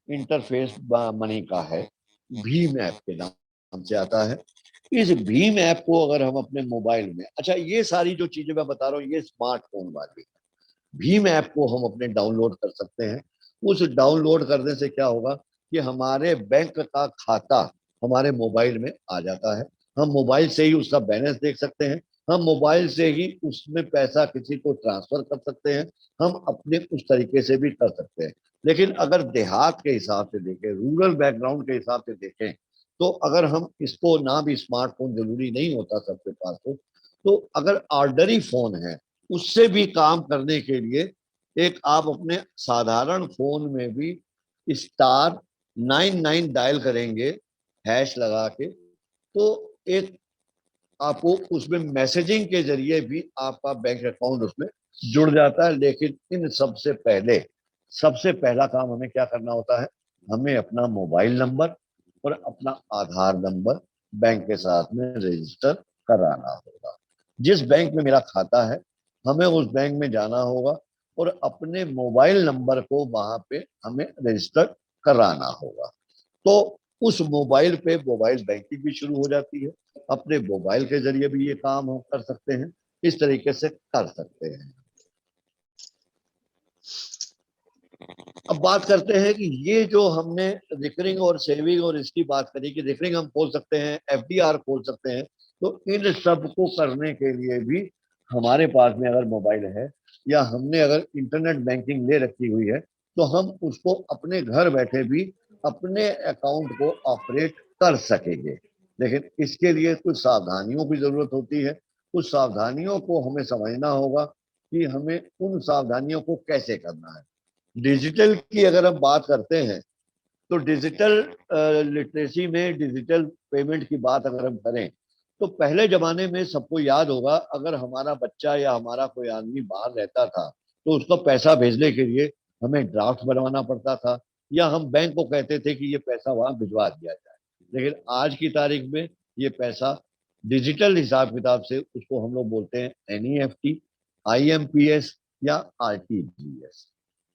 इंटरफेस मनी का है, भीम ऐप के नाम से आता है। इस भीम ऐप को अगर हम अपने मोबाइल में, अच्छा ये सारी जो चीजें मैं बता रहा हूँ ये स्मार्टफोन वाली, भीम ऐप को हम अपने डाउनलोड कर सकते हैं। उस डाउनलोड करने से क्या होगा कि हमारे बैंक का खाता हमारे मोबाइल में आ जाता है। हम मोबाइल से ही उसका बैलेंस देख सकते हैं, हम मोबाइल से ही उसमें पैसा किसी को ट्रांसफर कर सकते हैं, हम अपने उस तरीके से भी कर सकते हैं। लेकिन अगर देहात के हिसाब से देखें, रूरल बैकग्राउंड के हिसाब से देखें, तो अगर हम इसको, ना भी स्मार्टफोन जरूरी नहीं होता सबके पास, तो अगर ऑर्डरी फोन है उससे भी काम करने के लिए एक आप अपने साधारण फोन में भी *99 डायल करेंगे, हैश लगा के, तो एक आपको उसमें मैसेजिंग के जरिए भी आपका बैंक अकाउंट उसमें जुड़ जाता है। लेकिन इन सबसे पहला काम हमें क्या करना होता है, हमें अपना मोबाइल नंबर और अपना आधार नंबर बैंक के साथ में रजिस्टर कराना होगा। जिस बैंक में मेरा खाता है हमें उस बैंक में जाना होगा और अपने मोबाइल नंबर को वहां पे हमें रजिस्टर कराना होगा। तो उस मोबाइल पे मोबाइल बैंकिंग भी शुरू हो जाती है। अपने मोबाइल के जरिए भी ये काम हम कर सकते हैं, इस तरीके से कर सकते हैं। अब बात करते हैं कि ये जो हमने रिकरिंग और सेविंग और इसकी बात करी कि रिकरिंग हम खोल सकते हैं, एफडीआर खोल सकते हैं, तो इन सब को करने के लिए भी हमारे पास में अगर मोबाइल है या हमने अगर इंटरनेट बैंकिंग ले रखी हुई है तो हम उसको अपने घर बैठे भी अपने अकाउंट को ऑपरेट कर सकेंगे। लेकिन इसके लिए कुछ सावधानियों की जरूरत होती है। कुछ सावधानियों को हमें समझना होगा कि हमें उन सावधानियों को कैसे करना है। डिजिटल की अगर हम बात करते हैं तो डिजिटल लिटरेसी में डिजिटल पेमेंट की बात अगर हम करें तो पहले जमाने में सबको याद होगा, अगर हमारा बच्चा या हमारा कोई आदमी बाहर रहता था तो उसको पैसा भेजने के लिए हमें ड्राफ्ट बनवाना पड़ता था, या हम बैंक को कहते थे कि ये पैसा वहां भिजवा दिया जाए। लेकिन आज की तारीख में ये पैसा डिजिटल हिसाब किताब से, उसको हम लोग बोलते हैं एनईएफटी, आईएमपीएस या आरटीजीएस।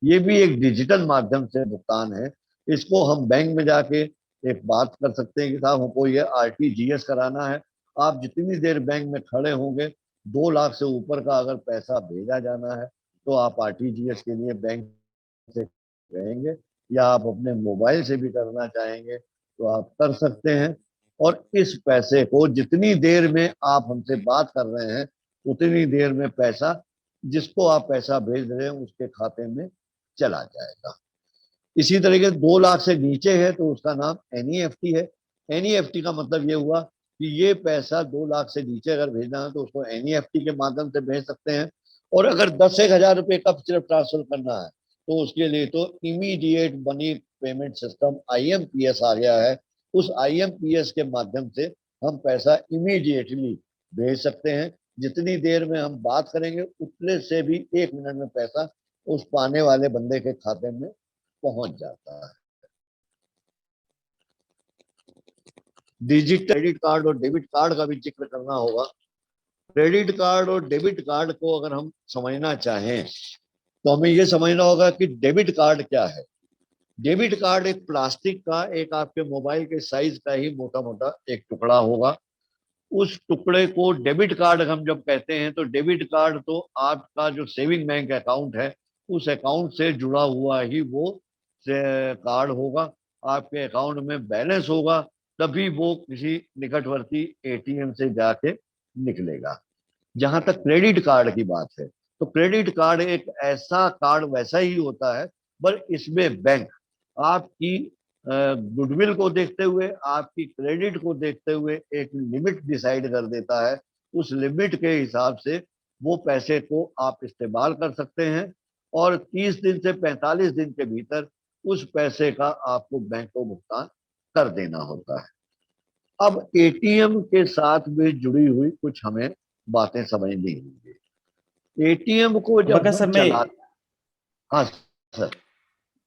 ये भी एक डिजिटल माध्यम से भुगतान है। इसको हम बैंक में जाके एक बात कर सकते हैं कि साहब हमको ये आरटीजीएस कराना है। आप जितनी देर बैंक में खड़े होंगे, 2 लाख से ऊपर का अगर पैसा भेजा जाना है तो आप आरटीजीएस के लिए बैंक से कहेंगे, या आप अपने मोबाइल से भी करना चाहेंगे तो आप कर सकते हैं। और इस पैसे को जितनी देर में आप हमसे बात कर रहे हैं उतनी देर में पैसा, जिसको आप पैसा भेज रहे हैं उसके खाते में चला जाएगा। इसी तरीके 2 लाख से नीचे है तो उसका नाम NEFT है। NEFT का मतलब ये हुआ कि ये पैसा 2 लाख से नीचे अगर भेजना है तो उसको NEFT के माध्यम से भेज सकते हैं। और अगर 10-1,000 रुपए का सिर्फ ट्रांसफर करना है तो उसके लिए तो immediate money payment system IMPS आ गया है। उस IMPS के माध्यम से हम पैसा इमीडिएटली भेज सकते हैं। जितनी देर में हम बात करेंगे उतने से भी 1 मिनट में पैसा उस पाने वाले बंदे के खाते में पहुंच जाता है। डिजिटल क्रेडिट कार्ड और डेबिट कार्ड का भी जिक्र करना होगा। क्रेडिट कार्ड और डेबिट कार्ड को अगर हम समझना चाहें तो हमें यह समझना होगा कि डेबिट कार्ड क्या है। डेबिट कार्ड एक प्लास्टिक का, एक आपके मोबाइल के साइज का ही मोटा मोटा एक टुकड़ा होगा। उस टुकड़े को डेबिट कार्ड हम जब कहते हैं तो डेबिट कार्ड तो आपका जो सेविंग बैंक अकाउंट है उस अकाउंट से जुड़ा हुआ ही वो कार्ड होगा। आपके अकाउंट में बैलेंस होगा तभी वो किसी निकटवर्ती ATM से जाके निकलेगा। जहां तक क्रेडिट कार्ड की बात है तो क्रेडिट कार्ड एक ऐसा कार्ड वैसा ही होता है, पर इसमें बैंक आपकी गुडविल को देखते हुए, आपकी क्रेडिट को देखते हुए एक लिमिट डिसाइड कर देता है। उस लिमिट के हिसाब से वो पैसे को आप इस्तेमाल कर सकते हैं और 30 दिन से 45 दिन के भीतर उस पैसे का आपको बैंक को भुगतान कर देना होता है। अब ATM के साथ में जुड़ी हुई कुछ हमें बातें समझनी होंगी। ATM को जब भगत सर हम मैं हाँ सर।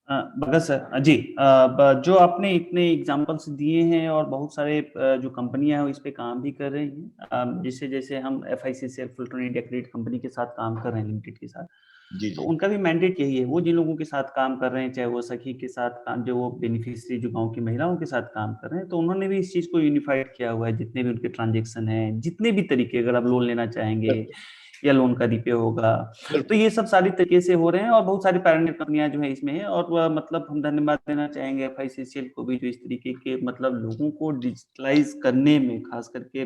भगत सर जी, जो आपने इतने एग्जांपल्स दिए हैं और बहुत सारे जो कंपनियां हैं इस पे काम भी कर रही हैं, जिससे जैसे हम FICCL Fulton India credit company के साथ काम कर रहे हैं लिमिटेड के साथ, जी तो जी उनका भी मैंडेट यही है। वो जिन लोगों के साथ काम कर रहे हैं, चाहे वो सखी के साथ काम, जो वो बेनिफिशियरी जो गांव की महिलाओं के साथ काम कर रहे हैं, तो उन्होंने भी इस चीज को यूनिफाइड किया हुआ है। जितने भी उनके ट्रांजेक्शन हैं, जितने भी तरीके, अगर आप लोन लेना चाहेंगे या लोन का रिपे होगा, तो ये सब सारी तरीके से हो रहे हैं। और बहुत सारी पैरेंट कंपनियां जो है इसमें है। और मतलब हम धन्यवाद देना चाहेंगे FICCL को भी, जो इस तरीके के मतलब लोगों को डिजिटलाइज करने में, खास करके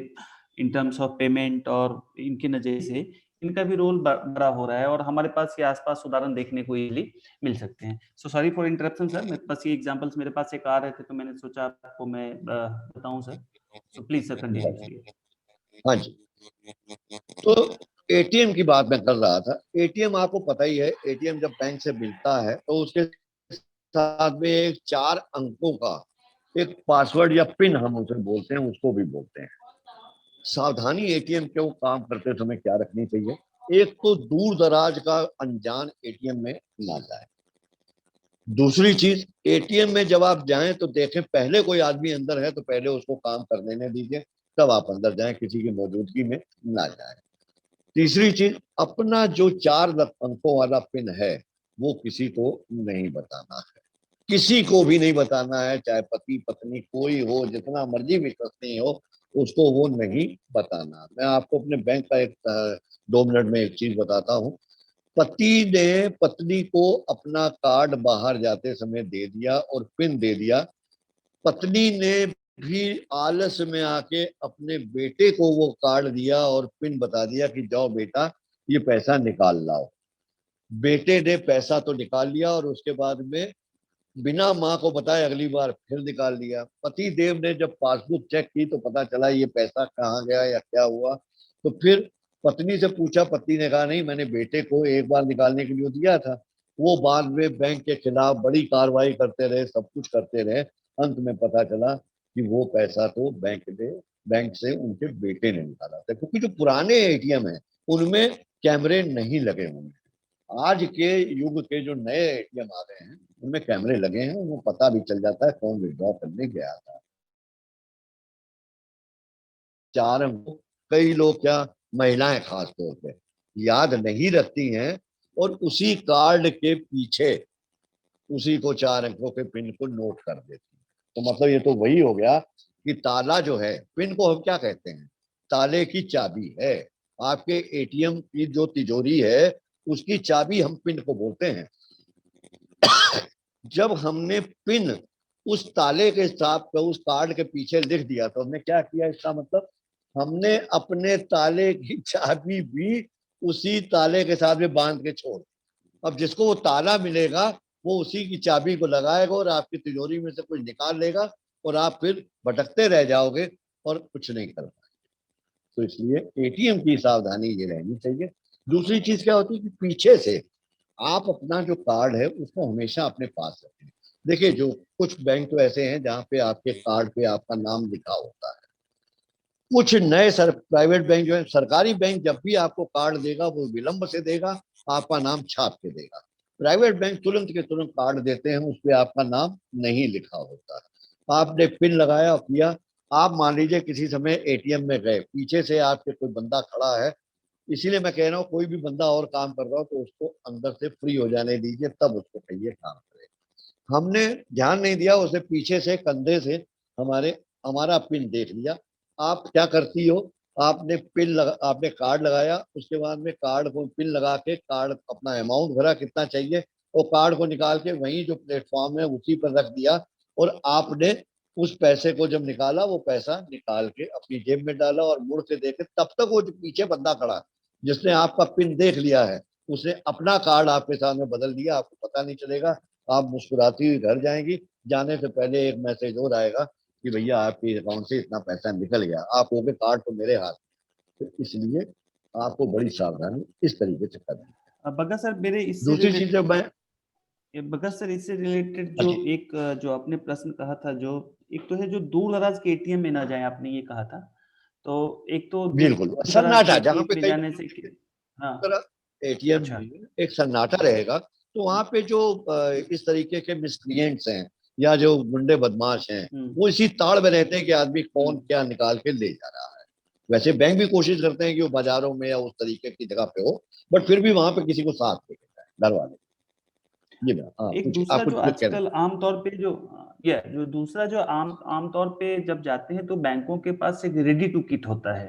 इन टर्म्स ऑफ पेमेंट और इनके नजरिए से इनका भी रोल बड़ा हो रहा है। और हमारे पास ये आसपास उदाहरण देखने को इजीली मिल सकते हैं। So sorry for interruption sir, मेरे पास ये एग्जांपल्स मेरे पास एक आ रहे थे तो मैंने सोचा आपको मैं बताऊं sir. So please sir continue. हाँ जी। तो ATM की बात मैं कर रहा था। ATM आपको पता ही है, ATM जब बैंक से मिलता है तो उसके साथ में एक 4 अंकों का एक पासवर्ड या पिन हम उसे बोलते हैं, उसको भी बोलते हैं। सावधानी ATM के वो काम करते समय क्या रखनी चाहिए? एक तो दूर दराज का अनजान ATM में ना जाए। दूसरी चीज, ATM में जब आप जाएं तो देखें पहले कोई आदमी अंदर है तो पहले उसको काम कर लेने दीजिए, तब आप अंदर जाएं, किसी की मौजूदगी में ना जाएं। तीसरी चीज, अपना जो 4 अंकों वाला पिन है वो किसी को नहीं बताना है, किसी को भी नहीं बताना है, चाहे पति पत्नी कोई हो, जितना मर्जी विश्वसनीय हो, उसको वो नहीं बताना। मैं आपको अपने बैंक का एक 2 मिनट में एक चीज बताता हूँ। पति ने पत्नी को अपना कार्ड बाहर जाते समय दे दिया और पिन दे दिया। पत्नी ने भी आलस में आके अपने बेटे को वो कार्ड दिया और पिन बता दिया कि जाओ बेटा ये पैसा निकाल लाओ। बेटे ने पैसा तो निकाल लिया और उसके बाद में बिना माँ को बताए अगली बार फिर निकाल लिया। पति देव ने जब पासबुक चेक की तो पता चला ये पैसा कहाँ गया या क्या हुआ। तो फिर पत्नी से पूछा, पति ने कहा नहीं, मैंने बेटे को एक बार निकालने के लिए दिया था। वो बाद में बैंक के खिलाफ बड़ी कार्रवाई करते रहे, सब कुछ करते रहे। अंत में पता चला कि वो पैसा तो बैंक से उनके बेटे ने निकाला था, क्योंकि जो पुराने ATM है उनमें कैमरे नहीं लगे होंगे। आज के युग के जो नए ATM आ गए हैं उनमें कैमरे लगे हैं, उनको पता भी चल जाता है कौन विड्रॉ करने गया था। 4 अंक कई लोग, क्या महिलाएं खास तौर पे याद नहीं रखती हैं और उसी कार्ड के पीछे उसी को 4 अंकों के पिन को नोट कर देती हैं। तो मतलब ये तो वही हो गया कि ताला जो है, पिन को हम क्या कहते हैं? ताले की चाबी है। आपके ATM की जो तिजोरी है उसकी चाबी हम पिन को बोलते हैं। जब हमने पिन उस ताले के हिसाब का उस कार्ड के पीछे लिख दिया। तो हमने क्या किया, इसका मतलब हमने अपने ताले की चाबी भी उसी ताले के साथ में बांध के छोड़। अब जिसको वो ताला मिलेगा वो उसी की चाबी को लगाएगा और आपकी तिजोरी में से कुछ निकाल लेगा और आप फिर भटकते रह जाओगे और कुछ नहीं कर पाएंगे। तो इसलिए एटीएम की सावधानी ये रहनी चाहिए। दूसरी चीज क्या होती है कि पीछे से आप अपना जो कार्ड है उसको हमेशा अपने पास रखें। देखिए, जो कुछ बैंक तो ऐसे हैं जहाँ पे आपके कार्ड पे आपका नाम लिखा होता है। कुछ नए प्राइवेट बैंक जो है, सरकारी बैंक जब भी आपको कार्ड देगा वो विलंब से देगा, आपका नाम छाप के देगा। प्राइवेट बैंक तुरंत के तुरंत कार्ड देते हैं, उस पर आपका नाम नहीं लिखा होता है। आपने पिन लगाया किया, आप मान लीजिए किसी समय एटीएम में गए, पीछे से आपके कोई बंदा खड़ा है, इसीलिए मैं कह रहा हूँ कोई भी बंदा और काम कर रहा हो तो उसको अंदर से फ्री हो जाने दीजिए, तब उसको कहिए काम करे। हमने ध्यान नहीं दिया, उसे पीछे से कंधे से हमारा पिन देख लिया। आप क्या करती हो, आपने कार्ड लगाया, उसके बाद में कार्ड को पिन लगा के कार्ड अपना अमाउंट भरा कितना चाहिए, और कार्ड को निकाल के वहीं जो प्लेटफॉर्म है उसी पर रख दिया, और आपने उस पैसे को जब निकाला वो पैसा निकाल के अपनी जेब में डाला और मुड़ के देखे, तब तक वो जो पीछे बंदा खड़ा जिसने आपका पिन देख लिया है उसने अपना कार्ड आपके सामने बदल दिया, आपको पता नहीं चलेगा। आप मुस्कुराती हुई घर जाएंगी, जाने से पहले एक मैसेज और आएगा कि भैया आपके अकाउंट से इतना पैसा निकल गया, आप कहोगे कार्ड तो मेरे हाथ में। तो इसलिए आपको बड़ी सावधानी इस तरीके से करनी है। भगत सर मेरे इससे दूसरी चीज रिलेटेड, मैं भगत सर इससे रिलेटेड जो जी एक जो आपने प्रश्न कहा था, जो एक तो है जो दूर दराज के एटीएम में ना जाए, आपने ये कहा था। तो एक तो दूर बिल्कुल दराज के सन्नाटा, जहाँ एटीएम पे में कई जाने से हाँ। एटीएम अच्छा। में एक सन्नाटा रहेगा, तो वहां पे जो इस तरीके के मिसक्रिएंट्स हैं या जो गुंडे बदमाश हैं, वो इसी ताड़ में रहते हैं कि आदमी कौन क्या निकाल के ले जा रहा है। वैसे बैंक भी कोशिश करते हैं कि वो बाजारों में या उस तरीके की जगह पे हो, बट फिर भी वहां पे किसी को साथ लेके जाए घर वाले। जी हाँ, एक कुछ दूसरा आप जो कुछ कहना। आजकल आमतौर पे जो ये जो दूसरा जो आमतौर पे जब जाते हैं तो बैंकों के पास एक रेडी टू किट होता है।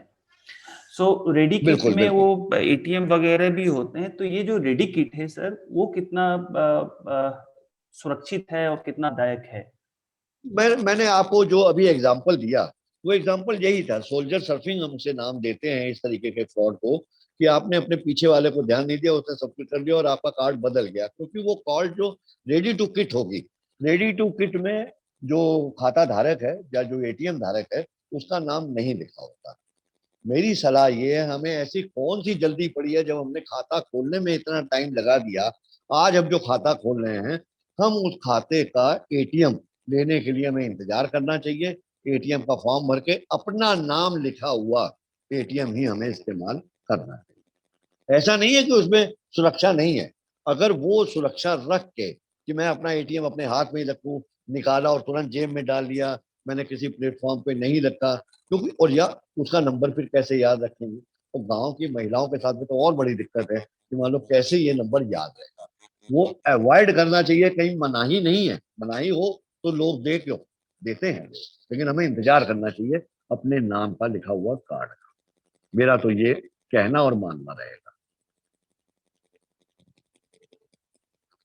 सो रेडी किट बिल्कुल में वो बिल्कुल। एटीएम वगैरह भी होते हैं। तो ये जो रेडी किट है सर, वो कितना सुरक्षित है और कितना दायक है? मैंने आपको जो अभी एग्जांपल दिया वो एग्जांपल यही था। सोल्जर सर्फिंग हम उसे नाम देते हैं इस तरीके के फ्रॉड को, कि आपने अपने पीछे वाले को ध्यान नहीं दिया, उसने सब कुछ कर दिया और आपका कार्ड बदल गया, क्योंकि वो कॉल जो रेडी टू किट होगी, रेडी टू किट में जो खाता धारक है या जो एटीएम धारक है उसका नाम नहीं लिखा होता। मेरी सलाह ये है, हमें ऐसी कौन सी जल्दी पड़ी है जब हमने खाता खोलने में इतना टाइम लगा दिया, आज हम जो खाता खोल रहे हैं हम उस खाते का एटीएम लेने के लिए हमें इंतजार करना चाहिए। एटीएम का फॉर्म भर के अपना नाम लिखा हुआ एटीएम ही हमें इस्तेमाल करना है। ऐसा नहीं है कि उसमें सुरक्षा नहीं है, अगर वो सुरक्षा रख के कि मैं अपना एटीएम अपने हाथ में ही रखूं, निकाला और तुरंत जेब में डाल लिया, मैंने किसी प्लेटफॉर्म पे नहीं रखा, क्योंकि और या उसका नंबर फिर कैसे याद रखेंगे। तो गांव की महिलाओं के साथ में तो और बड़ी दिक्कत है कि मान लो कैसे ये नंबर याद रहेगा। वो अवॉइड करना चाहिए, कहीं मनाही नहीं है, मनाही हो तो लोग दे क्यों देते हैं, लेकिन हमें इंतजार करना चाहिए अपने नाम का लिखा हुआ कार्ड का। मेरा तो ये कहना और मानना रहेगा।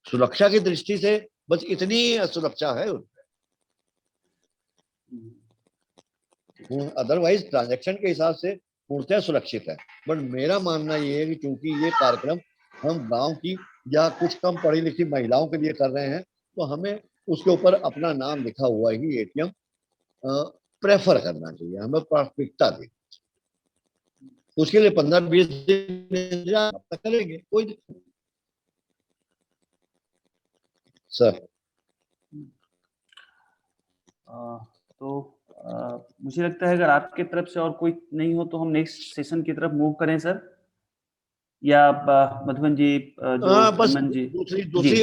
सुरक्षा की दृष्टि से बस इतनी सुरक्षा है, अदरवाइज ट्रांजैक्शन के हिसाब से पूर्णतः सुरक्षित है। बट मेरा मानना ये है कि चूंकि ये कार्यक्रम हम गांव की या कुछ कम पढ़ी लिखी महिलाओं के लिए कर रहे हैं, तो हमें उसके ऊपर अपना नाम लिखा हुआ ही एटीएम प्रेफर करना चाहिए, हमें प्राथमिकता दी। उसके लिए 15-20 दिन करेंगे, कोई दिक्कत नहीं सर। तो मुझे लगता है अगर आपके तरफ से और कोई नहीं हो तो हम नेक्स्ट सेशन की तरफ मूव करें सर, या मधुबन जी, जो बस हेमंत जी। दूसरी जी। दूसरी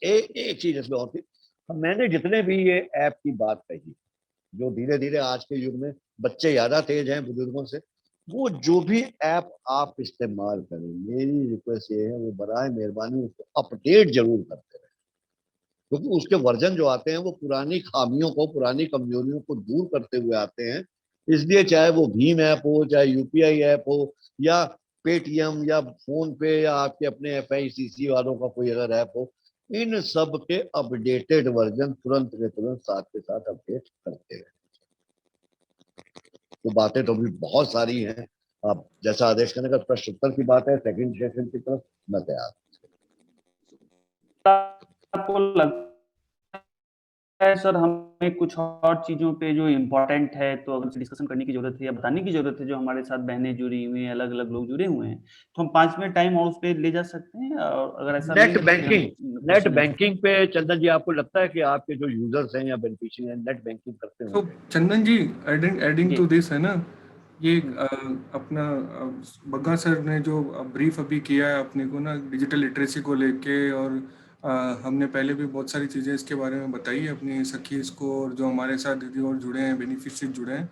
एक चीज इसमें और थी, मैंने जितने भी ये ऐप की बात कही, जो धीरे धीरे आज के युग में बच्चे ज्यादा तेज हैं बुजुर्गों से, वो जो भी ऐप आप इस्तेमाल करें, मेरी रिक्वेस्ट ये है वो बराए मेहरबानी उसको अपडेट जरूर करते रहें, क्योंकि उसके वर्जन जो आते हैं वो पुरानी खामियों को, पुरानी कमजोरियों को दूर करते हुए आते हैं। इसलिए चाहे वो भीम ऐप हो, चाहे यूपीआई ऐप हो, या पेटीएम या फोन पे, या आपके अपने FICC वालों का कोई अगर ऐप हो, इन सब के अपडेटेड वर्जन तुरंत के तुरंत साथ के साथ अपडेट करते हैं। तो बातें तो अभी बहुत सारी हैं। आप जैसा आदेश करने का प्रश्न उत्तर की बात है, सेकंड सेशन की तरफ मैं तैयार। आपको लगता है सर हमें कुछ और चीजों पे जो इम्पोर्टेंट है तो अगर डिस्कशन करने की जरूरत है या बताने की जरूरत है, जो हमारे साथ बहनें जुड़ी हुई हैं, अलग अलग लोग जुड़े हुए हैं, तो हम 5 मिनट टाइम और उस पर ले जा सकते हैं, और अगर ऐसा नहीं नेट है तो फिर बैंकिंग, हम नेट क्वेश्चन बैंकिंग पे चंदन जी आपको लगता है कि आपके जो यूजर्स हैं या बेनिफिशियरी हैं नेट बैंकिंग करते तो होंगे? चंदन जी, एडिंग जी टू दिस है ना, ये अपना बग्गा सर ने जो ब्रीफ अभी किया है अपने को ना डिजिटल लिटरेसी को लेके, और हमने पहले भी बहुत सारी चीज़ें इसके बारे में बताई है अपनी सखीज को, और जो हमारे साथ दीदी और जुड़े हैं बेनिफिशियरी जुड़े हैं।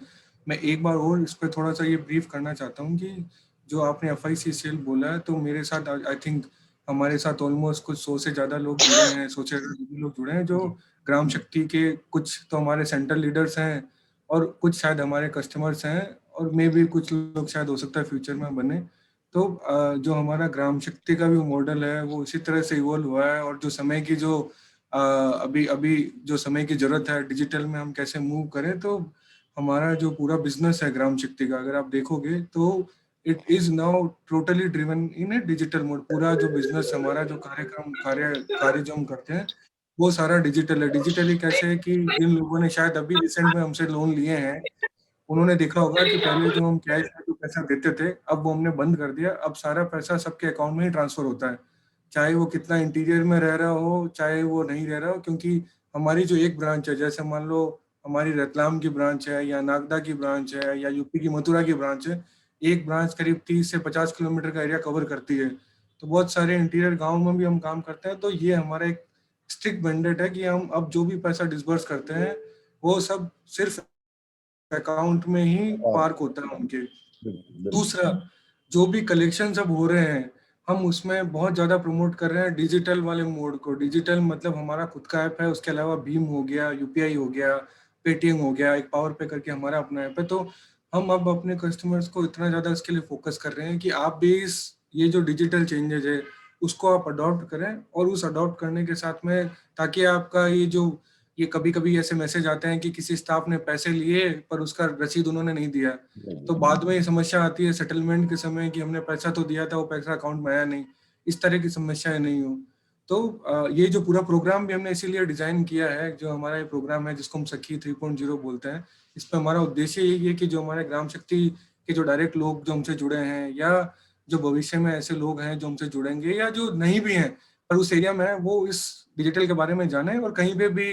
मैं एक बार और इस पर थोड़ा सा ये ब्रीफ करना चाहता हूँ कि जो आपने FICCL बोला है, तो मेरे साथ आई थिंक हमारे साथ ऑलमोस्ट कुछ 100 से ज़्यादा लोग जुड़े हैं, 100 से ज़्यादा लोग जुड़े हैं, जो जी ग्राम शक्ति के कुछ तो हमारे सेंट्रल लीडर्स हैं, और कुछ शायद हमारे कस्टमर्स हैं, और मे भी कुछ लोग शायद हो सकता है फ्यूचर में बने। तो जो हमारा ग्राम शक्ति का भी मॉडल है वो इसी तरह से इवॉल्व हुआ है, और जो समय की जो अभी अभी जो समय की जरूरत है डिजिटल में हम कैसे मूव करें, तो हमारा जो पूरा बिजनेस है ग्राम शक्ति का, अगर आप देखोगे तो it is now totally driven in A digital mode. पूरा जो बिजनेस हमारा जो कार्यक्रम कार्य कार्य जो हम करते हैं वो सारा डिजिटल है। डिजिटली कैसे है कि जिन लोगों ने शायद अभी रिसेंट में हमसे लोन लिए हैं, उन्होंने देखा होगा कि पहले जो हम कैश में जो पैसा देते थे अब वो हमने बंद कर दिया। अब सारा पैसा सबके अकाउंट में ही ट्रांसफर होता है, चाहे वो कितना इंटीरियर में रह रहा हो, चाहे वो नहीं रह रहा हो। क्योंकि हमारी जो एक ब्रांच है, जैसे मान लो हमारी रतलाम की ब्रांच है या नागदा की ब्रांच है या यूपी की मथुरा की ब्रांच है, एक ब्रांच करीब 30 से 50 किलोमीटर का एरिया कवर करती है। तो बहुत सारे इंटीरियर गाँव में भी हम काम करते हैं। तो ये हमारा एक स्ट्रिक्ट मैंडेट है कि हम अब जो भी पैसा डिसबर्स करते हैं वो सब सिर्फ अकाउंट में ही और पार्क होता है उनके। बिल्कुल दूसरा, जो भी कलेक्शन अब हो रहे हैं, हम उसमें बहुत ज़्यादा प्रमोट कर रहे हैं डिजिटल वाले मोड को। डिजिटल मतलब हमारा खुद का ऐप है, उसके अलावा भीम हो गया, UPI हो गया, पेटीएम हो गया, एक पावर पे करके हमारा अपना ऐप है। तो हम अब अपने कस्टमर्स को इतना ज़्यादा इसके लिए फोकस कर रहे हैं कि आप भी इस ये जो डिजिटल चेंजेज है उसको आप अडॉप्ट करें, और उस अडॉप्ट करने के साथ में ताकि आपका ये कभी कभी ऐसे मैसेज आते हैं कि किसी स्टाफ ने पैसे लिए पर उसका रसीद उन्होंने नहीं दिया, तो बाद में ये समस्या आती है सेटलमेंट के समय कि हमने पैसा तो दिया था, वो पैसा अकाउंट में आया नहीं। इस तरह की समस्याएं नहीं हो। तो ये जो पूरा प्रोग्राम भी हमने इसीलिए डिजाइन किया है, जो हमारा ये प्रोग्राम है जिसको हम सखी 3.0 बोलते हैं, इस पर हमारा उद्देश्य यही है कि जो हमारे ग्राम शक्ति के जो डायरेक्ट लोग जो हमसे जुड़े हैं, या जो भविष्य में ऐसे लोग हैं जो हमसे जुड़ेंगे या जो नहीं भी हैं पर उस एरिया में है, वो इस डिजिटल के बारे में जाने। और कहीं पे भी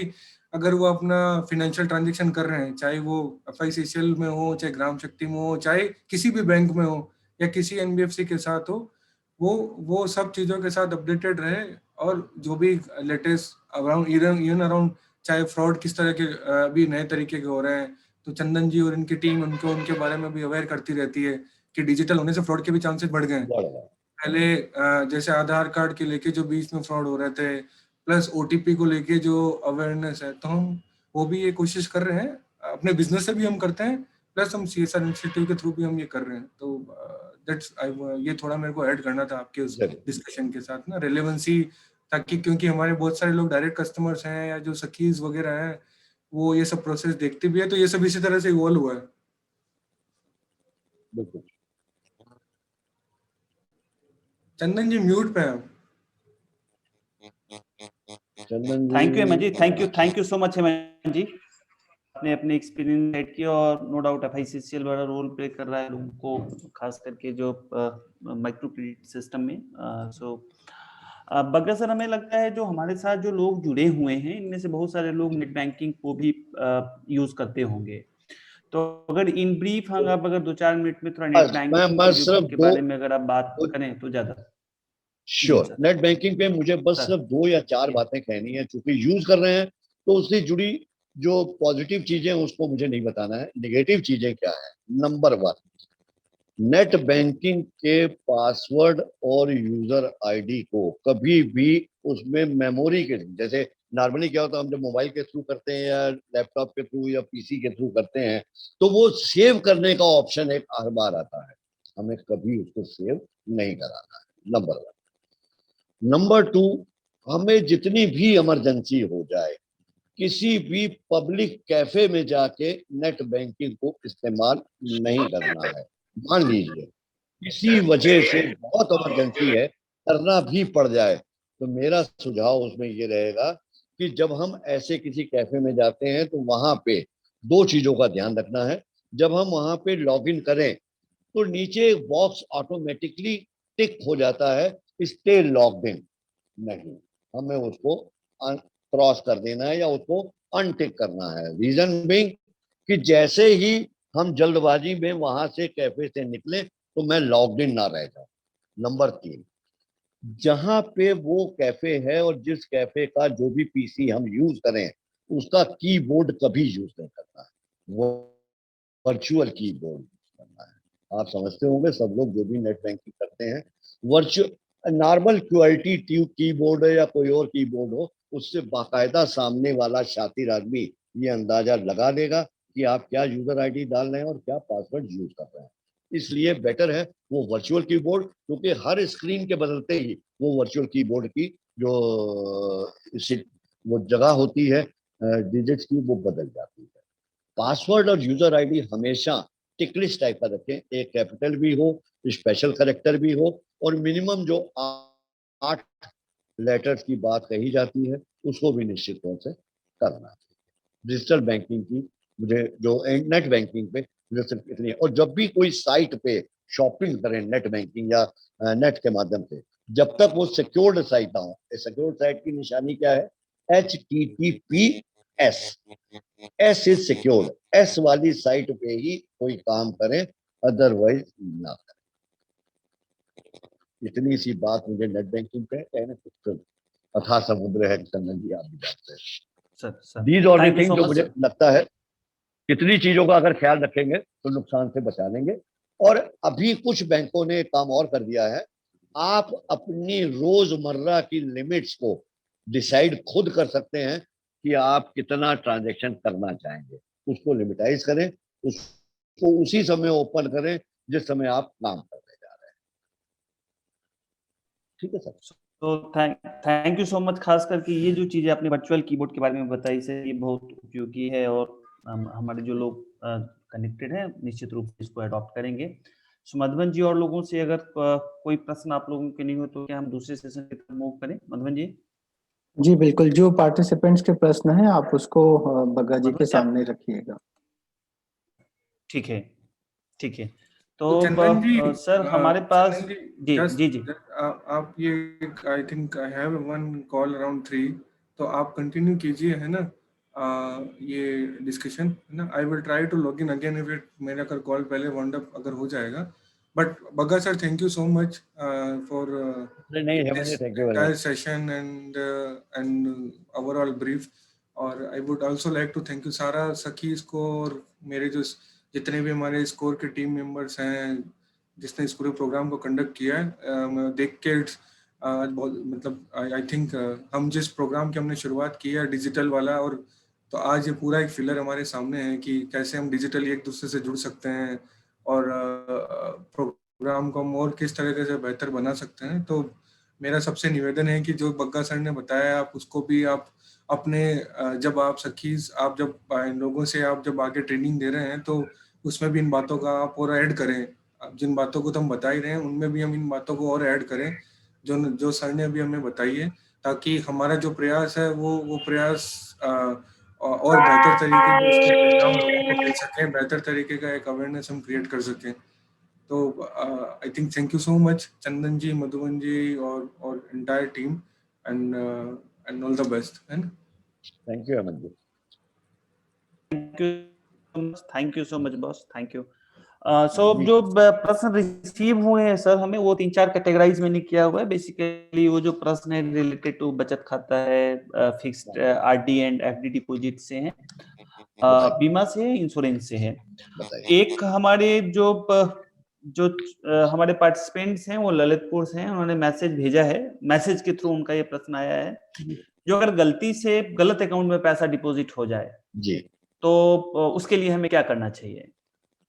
अगर वो अपना फाइनेंशियल ट्रांजेक्शन कर रहे हैं, चाहे वो FICCL में हो, चाहे ग्राम शक्ति में हो, चाहे किसी भी बैंक में हो या किसी NBFC के साथ हो, वो सब चीज़ों के साथ अपडेटेड रहे। और जो भी लेटेस्ट अराउंड इवन अराउंड चाहे फ्रॉड किस तरह के भी नए तरीके के हो रहे हैं, तो चंदन जी और इनकी टीम उनको उनके बारे में भी अवेयर करती रहती है कि डिजिटल होने से फ्रॉड के भी चांसेस बढ़ गए हैं। बढ़ रहा है। पहले जैसे आधार कार्ड के लेके जो बीच में फ्रॉड हो रहे थे, प्लस OTP को लेके जो अवेयरनेस है, तो हम वो भी ये कोशिश कर रहे हैं, अपने बिजनेस से भी हम करते हैं, प्लस हम CSR इनिशिएटिव के थ्रू भी हम ये कर रहे हैं। तो दैट्स ये थोड़ा मेरे को ऐड करना था आपके उस जरूर। डिस्कशन के साथ ना, रेलेवेंसी, ताकि क्योंकि हमारे बहुत सारे लोग डायरेक्ट कस्टमर्स हैं या जो सखीज वगैरह हैं वो ये सब प्रोसेस देखते भी है, तो ये सब इसी तरह से इवॉल्व हुआ है। बिल्कुल। चंदन जी म्यूट पे हैं आप। चंदन थैंक यू हेमंत जी, जी, thank you so much Hemant ji. आपने अपने एक्सपीरियंस ऐड किया, और नो डाउट FICCL बड़ा रोल प्ले कर रहा है लोगों को, खास करके जो माइक्रो क्रेडिट सिस्टम में। सो बग्गा सर, हमें लगता है जो हमारे साथ जो लोग जुड़े हुए हैं इनमें से बहुत सारे लोग नेट बैंकिंग को भी यूज करते होंगे। तो अगर इन ब्रीफ आप अगर 2-4 मिनट में थोड़ा नेट बस बैंकिंग मैं के सिर्फ के दो, बारे में अगर आप बात करें तो ज्यादा। जी श्योर, सर। नेट बैंकिंग पे मुझे बस सर सिर्फ 2 या 4 बातें कहनी है, क्योंकि यूज कर रहे हैं तो उससे जुड़ी जो पॉजिटिव चीजें हैं उसको मुझे नहीं बताना है, नेगेटिव चीजें क्या है। नंबर 1, नेट बैंकिंग के पासवर्ड और यूजर आईडी को कभी भी उसमें मेमोरी के, जैसे नॉर्मली क्या होता है हम जब मोबाइल के थ्रू करते हैं या लैपटॉप के थ्रू या PC के थ्रू करते हैं, तो वो सेव करने का ऑप्शन एक हर बार आता है, हमें कभी उसको सेव नहीं कराना है। नंबर 1। नंबर 2, हमें जितनी भी इमरजेंसी हो जाए, किसी भी पब्लिक कैफे में जाके नेट बैंकिंग को इस्तेमाल नहीं करना है। मान लीजिए किसी वजह से बहुत इमरजेंसी है, करना भी पड़ जाए, तो मेरा सुझाव उसमें ये रहेगा कि जब हम ऐसे किसी कैफे में जाते हैं तो वहां पे दो चीजों का ध्यान रखना है। जब हम वहां पे लॉग इन करें तो नीचे एक बॉक्स ऑटोमेटिकली टिक हो जाता है, स्टे लॉग्ड इन। नहीं, हमें उसको क्रॉस कर देना है या उसको अनटिक करना है। रीजन बिंग कि जैसे ही हम जल्दबाजी में वहां से कैफे से निकले तो मैं लॉग्ड इन ना रह जाऊं। नंबर 3, जहां पे वो कैफे है और जिस कैफे का जो भी पीसी हम यूज करें उसका कीबोर्ड कभी यूज नहीं करना है, वो वर्चुअल कीबोर्ड यूज करना है। आप समझते होंगे सब लोग जो भी नेट बैंकिंग करते हैं, वर्चुअल नॉर्मल क्यूआरटी कीबोर्ड है या कोई और कीबोर्ड हो, उससे बाकायदा सामने वाला शातिर आदमी ये अंदाजा लगा देगा कि आप क्या यूजर आईडी डाल रहे हैं और क्या पासवर्ड यूज कर रहे हैं। इसलिए बेटर है वो वर्चुअल कीबोर्ड, क्योंकि हर स्क्रीन के बदलते ही वो वर्चुअल कीबोर्ड की जो वो जगह होती है डिजिट्स की, वो बदल जाती है। पासवर्ड और यूजर आईडी हमेशा टिकलिस्ट टाइप का रखें, एक कैपिटल भी हो, स्पेशल करेक्टर भी हो, और मिनिमम जो 8 लेटर्स की बात कही जाती है उसको भी निश्चित तौर से करना है। डिजिटल बैंकिंग की मुझे जो नेट बैंकिंग पे मुझे सिर्फ इतनी है। और जब भी कोई साइट पे शॉपिंग करें नेट बैंकिंग या नेट के माध्यम से, जब तक वो सिक्योर्ड साइट ना हो, सिक्योर्ड साइट की निशानी क्या है, HTTPS, S is secured, S वाली साइट पे ही कोई काम करें, अदरवाइज ना करें। इतनी सी बात मुझे नेट बैंकिंग पे कहने, अथाह समुद्र है चंदन जी, आप भी जानते हैं। Sir these or the thank you thing so जो मच मुझे सर। लगता है कितनी चीजों का अगर ख्याल रखेंगे तो नुकसान से बचा लेंगे। और अभी कुछ बैंकों ने काम और कर दिया है, आप अपनी रोजमर्रा की लिमिट्स को डिसाइड खुद कर सकते हैं कि आप कितना ट्रांजैक्शन करना चाहेंगे, उसको लिमिटाइज करें, उसको उसी समय ओपन करें जिस समय आप काम करने जा रहे हैं। ठीक है सर। तो थैंक यू सो मच। खास करके ये जो चीज़ें आपने वर्चुअल कीबोर्ड के बारे में बताई सर, ये बहुत उपयोगी है और हमारे जो लोग कनेक्टेड हैं निश्चित रूप से इसको अडॉप्ट करेंगे। सो मधुबन जी, और लोगों से अगर कोई प्रश्न आप लोगों के नहीं हो तो क्या हम दूसरे सेशन की तरफ मूव करें? मधुबन जी। जी बिल्कुल, जो पार्टिसिपेंट्स के प्रश्न हैं आप उसको बग्गा जी के मधुबन जी सामने रखिएगा। ठीक है, ठीक है। तो तो चंदन जी, सर हमारे पास चंदन जी, जी जस्ट जी जी आप ये, I think I have one call around 3, तो आप कंटिन्यू कीजिए, है ना, ये डिस्कशन, है ना। I will try to log in again if it, मेरा अगर कॉल पहले वाउंड अप अगर हो जाएगा। But Bagga sir, thank you so much for नहीं this Hemant, thank you very entire much. session and overall brief। और I would also like to thank you सारा सखीज को, और मेरे जो जितने भी हमारे स्कोर के टीम मेंबर्स हैं जिसने इस पूरे प्रोग्राम को कंडक्ट किया है। मैं देख के आज बहुत, मतलब आई थिंक हम जिस प्रोग्राम की हमने शुरुआत की है डिजिटल वाला, और तो आज ये पूरा एक फिलर हमारे सामने है कि कैसे हम डिजिटली एक दूसरे से जुड़ सकते हैं और प्रोग्राम को हम और किस तरीके से बेहतर बना सकते हैं। तो मेरा सबसे निवेदन है कि जो बग्गा सर ने बताया आप उसको भी आप अपने जब आप सखीज, आप जब इन लोगों से आप जब आगे ट्रेनिंग दे रहे हैं तो उसमें भी इन बातों का आप और ऐड करें। अब जिन बातों को तो हम बता ही रहे हैं उनमें भी हम इन बातों को और ऐड करें जो जो सर ने अभी हमें बताई है, ताकि हमारा जो प्रयास है वो प्रयास और बेहतर तरीके से उसके परिणाम लोगों को मिल सके, बेहतर तरीके का एक अवेयरनेस हम क्रिएट कर सकें। तो I think thank you so much Chandan ji, Madhuban ji और entire team, and all the best. And thank you Hemant ji. Thank you so much boss, thank you. So जो प्रश्न रिसीव हुए हैं सर, हमें वो 3-4 कैटेगराइज मैंने किया हुआ है। बेसिकली वो जो प्रश्न है रिलेटेड टू बचत खाता है, fixed RD and FD deposit से है, बीमा से है, इंश्योरेंस से है। एक हमारे जो हमारे पार्टिसिपेंट्स हैं वो ललितपुर से हैं, उन्होंने मैसेज भेजा है, मैसेज के थ्रू उनका ये प्रश्न आया है, जो अगर गलती से गलत अकाउंट में पैसा डिपॉजिट हो जाए जी, तो उसके लिए हमें क्या करना चाहिए?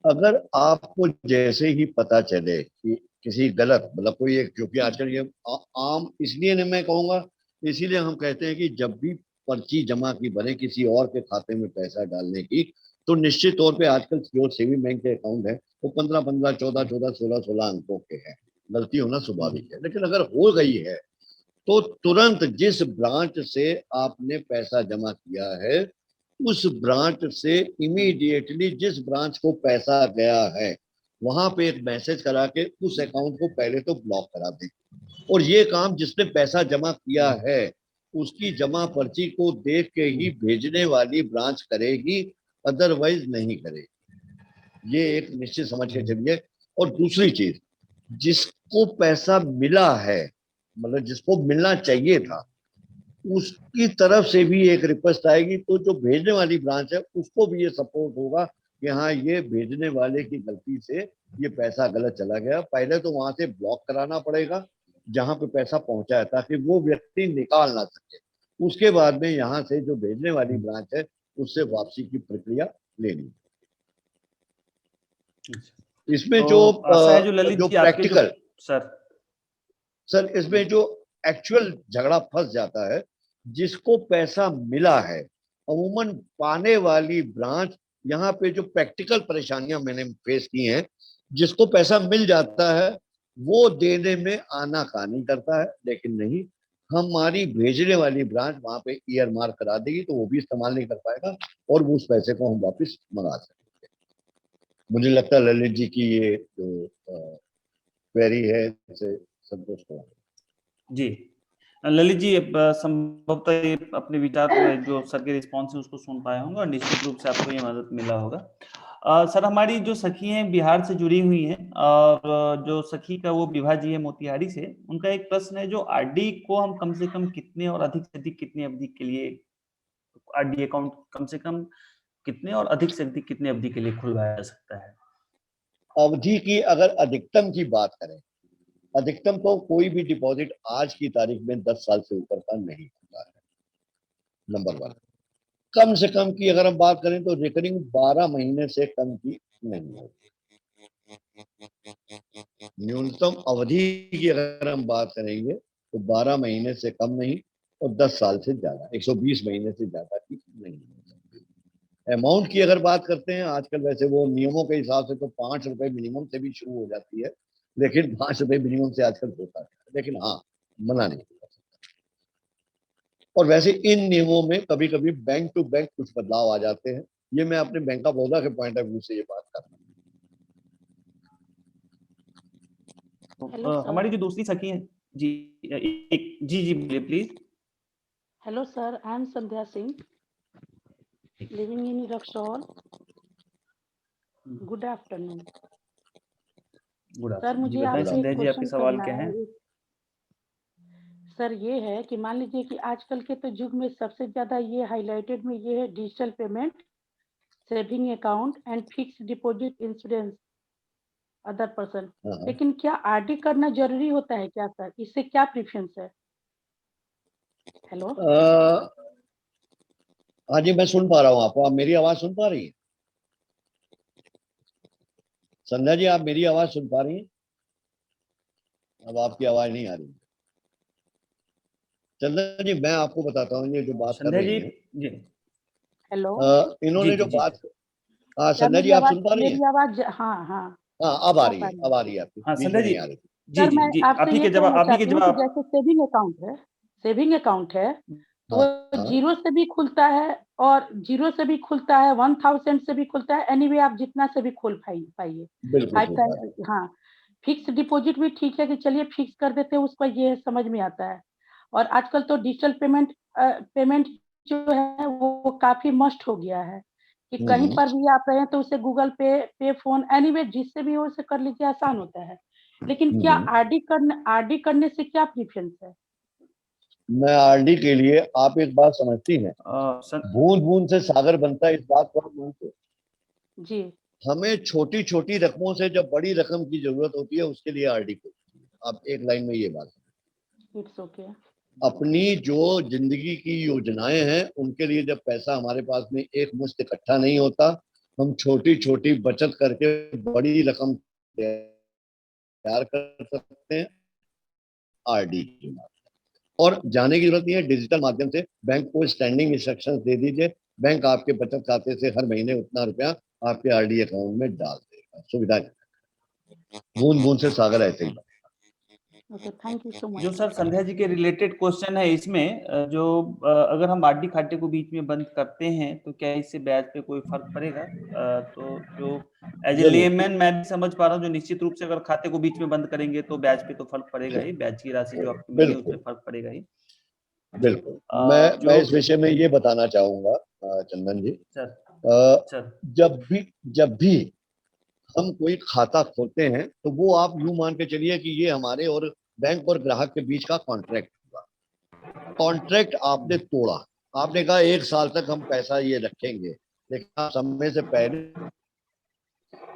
अगर आपको जैसे ही पता चले कि किसी गलत, मतलब कोई एक, क्योंकि आजकल ये आम, इसलिए नहीं मैं कहूंगा इसीलिए हम कहते हैं कि जब भी पर्ची जमा की बने किसी और के खाते में पैसा डालने की, तो निश्चित तौर पे आजकल जो सेविंग बैंक के अकाउंट है वो 15-15, 14-14, 16-16 अंकों के हैं। गलती होना स्वाभाविक है, लेकिन अगर हो गई है तो तुरंत जिस ब्रांच से आपने पैसा जमा किया है उस ब्रांच से इमीडिएटली जिस ब्रांच को पैसा गया है वहां पे एक मैसेज करा के उस अकाउंट को पहले तो ब्लॉक करा दें। और ये काम जिसने पैसा जमा किया है उसकी जमा पर्ची को देख के ही भेजने वाली ब्रांच करेगी, अदरवाइज नहीं करेगी। ये एक निश्चित समझ के चलिए। और दूसरी चीज, जिसको पैसा मिला है, मतलब जिसको मिलना चाहिए था, उसकी तरफ से भी एक रिक्वेस्ट आएगी, तो जो भेजने वाली ब्रांच है उसको भी ये सपोर्ट होगा कि हाँ ये भेजने वाले की गलती से ये पैसा गलत चला गया। पहले तो वहां से ब्लॉक कराना पड़ेगा जहां पे पैसा पहुंचा है, ताकि वो व्यक्ति निकाल ना सके। उसके बाद में यहाँ से जो भेजने वाली ब्रांच है उससे वापसी की प्रक्रिया लेनी। इसमें तो जो आशा है जो ललित जी आपके जो प्रैक्टिकल सर इसमें जो एक्चुअल झगड़ा फंस जाता है, जिसको पैसा मिला है, अमूमन पाने वाली ब्रांच, यहाँ पे जो प्रैक्टिकल परेशानियां मैंने फेस की हैं, जिसको पैसा मिल जाता है वो देने में आनाकानी करता है, लेकिन नहीं, हमारी भेजने वाली ब्रांच वहां पे ईयर मार्क करा देगी तो वो भी इस्तेमाल नहीं कर पाएगा और वो उस पैसे को हम वापस मंगा सकते हैं। मुझे लगता है ललित जी की ये जो क्वेरी है इससे संतुष्ट हो। जी ललित जी, संभवतः ये अपने विचार जो सर के रिस्पॉन्स है उसको सुन पाए होंगे और निश्चित रूप से आपको ये मदद मिला होगा। सर हमारी जो सखी हैं बिहार से जुड़ी हुई हैं और जो सखी का वो विभा जी है मोतिहारी से, उनका एक प्रश्न है जो आरडी को हम कम से कम कितने और अधिक से अधिक कितनी अवधि के लिए आरडी अकाउंट कम से कम कितने और अधिक से अधिक कितने अवधि के लिए खुलवाया जा सकता है? अवधि की अगर अधिकतम की बात करें, अधिकतम तो कोई भी डिपॉजिट आज की तारीख में 10 साल से ऊपर का नहीं होता है, नंबर 1। कम से कम की अगर हम बात करें तो रिकरिंग 12 महीने से कम की नहीं होती। न्यूनतम अवधि की अगर हम बात करेंगे तो 12 महीने से कम नहीं और 10 साल से ज्यादा, 120 महीने से ज्यादा की नहीं हो सकती। अमाउंट की अगर बात करते हैं, आजकल वैसे वो नियमों के हिसाब से तो 5 रुपए मिनिमम से भी शुरू हो जाती है, लेकिन 5 रुपए मिनिमम से आजकल होता है, लेकिन हाँ मना नहीं कर सकता। और वैसे इन नियमों में कभी कभी बैंक टू बैंक कुछ बदलाव आ जाते हैं। ये मैं अपने बैंक ऑफ बड़ौदा के पॉइंट ऑफ व्यू से ये बात कर रहा हूँ। तो हमारी जो दूसरी सखी है जी, जी बोलिए please. Hello sir, I am Sandhya Singh, living in Raxaul. Good afternoon sir. मुझे आपसे एक क्वेश्चन करना है। सर ये है कि मान लीजिए कि आजकल के तो युग में सबसे ज्यादा ये हाईलाइटेड में ये है digital payment, saving account and fix deposit, insurance, other person. लेकिन क्या आरडी करना जरूरी होता है क्या सर? इससे क्या प्रेफरेंस है? हेलो। हाँ जी, मैं सुन पा रहा हूँ आपको। आप मेरी आवाज सुन पा रही है? संध्या जी, आप मेरी आवाज सुन पा रही हैं? अब आपकी आवाज नहीं आ रही। चंदन जी, मैं आपको बताता हूँ, ये जो बात कर रही है जी, हेलो, इन्होंने जो बात, हाँ संध्या जी आप सुन पा रही हैं? मेरी आवाज, हाँ हाँ हाँ अब आ रही है, अब आ रही है आपकी। हाँ संध्या जी, नहीं आ रही। सर मैं आपसे ये कहना चाहती हूँ कि जैसे सेविंग अकाउंट है तो वो जीरो से भी खुलता है और 1000 से भी खुलता है, एनीवे आप जितना से भी खोल पाइए। हाँ, फिक्स डिपॉजिट भी ठीक है कि चलिए फिक्स कर देते हैं, उसका ये समझ में आता है। और आजकल तो डिजिटल पेमेंट जो है वो काफी मस्ट हो गया है कि कहीं पर भी आप रहे तो उसे गूगल पे फोन, एनीवे जिससे भी हो उसे कर लीजिए, आसान होता है। लेकिन क्या आरडी करने से क्या प्रेफरेंस है? मैं आरडी के लिए, आप एक बात समझती हैं, बूंद बूंद से सागर बनता है, इस बात को आप मानते जी। हमें छोटी छोटी रकमों से जब बड़ी रकम की जरूरत होती है उसके लिए आरडी को, आप एक लाइन में ये बात, इट्स ओके। अपनी जो जिंदगी की योजनाएं हैं उनके लिए जब पैसा हमारे पास में एक मुश्त इकट्ठा नहीं होता, हम छोटी छोटी बचत करके बड़ी रकम तैयार कर सकते हैं आरडी के माध्यम। और जाने की जरूरत नहीं है, डिजिटल माध्यम से बैंक को स्टैंडिंग इंस्ट्रक्शंस दे दीजिए, बैंक आपके बचत खाते से हर महीने उतना रुपया आपके आरडी अकाउंट में डाल देगा। सुविधा बूंद बूंद से सागर ऐसे ही। Okay, thank you so much. जो सर संध्या जी के रिलेटेड क्वेश्चन है इसमें, जो अगर हम आरडी खाते को बीच में बंद करते हैं तो क्या इससे ब्याज पे कोई फर्क पड़ेगा? तो जो एज ए लेमैन मैं भी समझ पा रहा हूँ, जो निश्चित रूप से अगर खाते को बीच में बंद करेंगे तो ब्याज पे तो फर्क पड़ेगा ही, ब्याज की राशि जो आपको मिली उसमें फर्क पड़ेगा ही। बिल्कुल। मैं इस विषय में ये बताना चाहूंगा चंदन जी, जब भी हम कोई खाता खोलते हैं तो वो आप यूं मान के चलिए कि ये हमारे और बैंक और ग्राहक के बीच का कॉन्ट्रैक्ट हुआ। कॉन्ट्रैक्ट आपने तोड़ा, आपने कहा 1 साल तक हम पैसा ये रखेंगे, लेकिन समय से पहले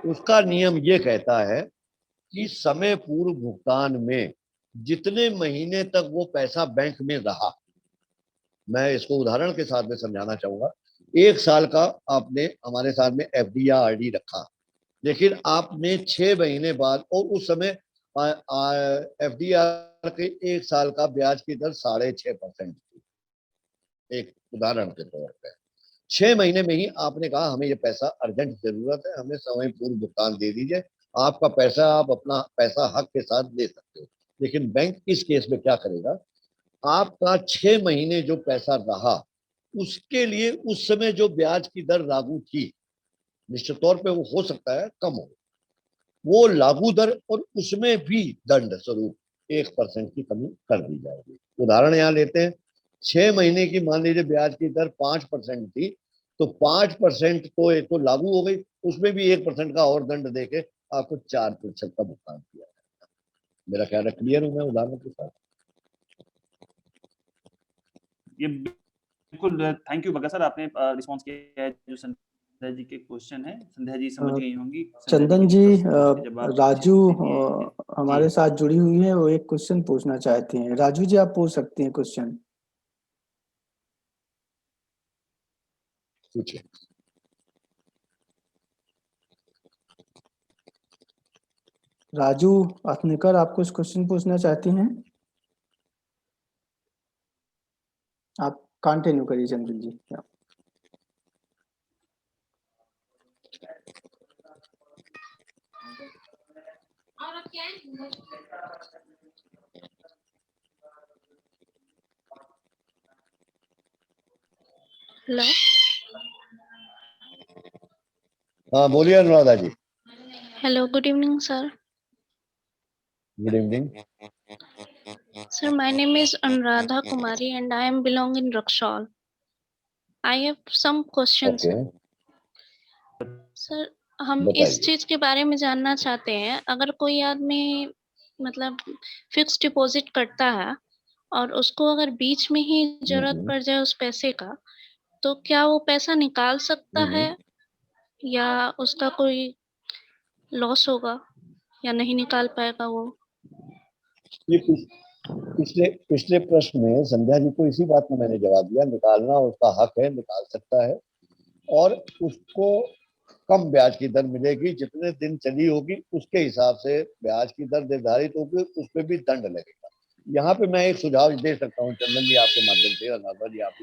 उसका नियम ये कहता है कि समय पूर्व भुगतान में जितने महीने तक वो पैसा बैंक में रहा, मैं इसको उदाहरण के साथ में समझाना चाहूंगा। 1 साल का आपने हमारे साथ में एफडी या आरडी रखा, लेकिन आपने 6 महीने बाद, और उस समय एफडीआर के 1 साल का ब्याज की दर 6.5% थी, एक उदाहरण के तौर पर 6 महीने में ही आपने कहा हमें ये पैसा अर्जेंट जरूरत है, हमें समय पूर्व भुगतान दे दीजिए, आपका पैसा, आप अपना पैसा हक के साथ दे सकते हो। लेकिन बैंक इस केस में क्या करेगा, आपका 6 महीने जो पैसा रहा उसके लिए उस समय जो ब्याज की दर लागू थी, निश्चित तौर पे वो हो सकता है कम हो, वो लागू दर और उसमें भी दंड स्वरूप 1% की कमी कर दी जाएगी। उदाहरण यहाँ लेते हैं, 6 महीने की मान लीजिए ब्याज की दर 5% थी, तो 5% तो एक तो लागू हो गई, उसमें भी 1% का और दंड देके आपको 4% का भुगतान किया जाएगा। मेरा ख्याल है क्लियर हूं मैं उदाहरण के साथ। ये बिल्कुल, थैंक यू भगत सर, आपने रिस्पॉन्स किया है जो संध्या जी के क्वेश्चन है। संध्या जी समझ गई होंगी चंदन जी, राजू हमारे जी। साथ जुड़ी हुई है, वो एक क्वेश्चन पूछना चाहती हैं। राजू जी, आप पूछ सकते हैं क्वेश्चन। पूछिए। राजू अथनेकर, आप कुछ क्वेश्चन पूछना चाहती हैं? आप कंटिन्यू करिए चंदन जी। हेलो, हाँ बोलिए Anuradha ji. Hello, good evening sir. Good evening Sir, my name is Anuradha Kumari and I am belong in Raxaul. I have some questions. Sir, हम इस चीज के बारे में जानना चाहते हैं, अगर कोई आदमी मतलब फिक्स डिपॉजिट करता है और उसको अगर बीच में ही जरूरत पड़ जाए उस पैसे का, तो क्या वो पैसा निकाल सकता है या उसका कोई लॉस होगा या नहीं निकाल पाएगा वो? ये पिछले प्रश्न में संध्या जी को इसी बात में मैंने जवाब दिया, निकालना उसका हक है, निकाल सकता है, और उसको कम ब्याज की दर मिलेगी, जितने दिन चली होगी उसके हिसाब से ब्याज की दर निर्धारित होगी, उस पर भी दंड लगेगा। यहाँ पे मैं एक सुझाव दे सकता हूँ चंदन जी आपके माध्यम से, अनाथा जी आप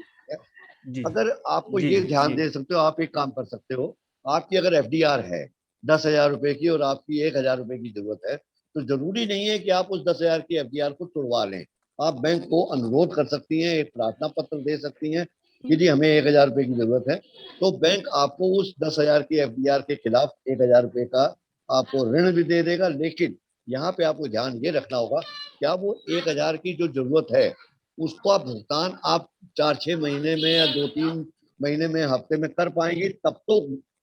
अगर आपको ये ध्यान दे सकते हो, आप एक काम कर सकते हो, आपकी अगर एफडीआर है 10,000 रुपए की और आपकी 1,000 रुपए की जरूरत है, तो जरूरी नहीं है कि आप उस 10,000 की एफडीआर को तुड़वा लें। आप बैंक को अनुरोध कर सकती हैं, एक प्रार्थना पत्र दे सकती हैं कि जी हमें 1,000 रुपए की जरूरत है, तो बैंक आपको उस 10,000 की एफडीआर के खिलाफ 1,000 रुपए का आपको ऋण भी दे देगा। लेकिन यहाँ पे आपको ध्यान ये रखना होगा, क्या वो 1,000 की जो जरूरत है उसको आप भुगतान आप 4-6 महीने में या 2-3 महीने में, हफ्ते में कर पाएंगे, तब तो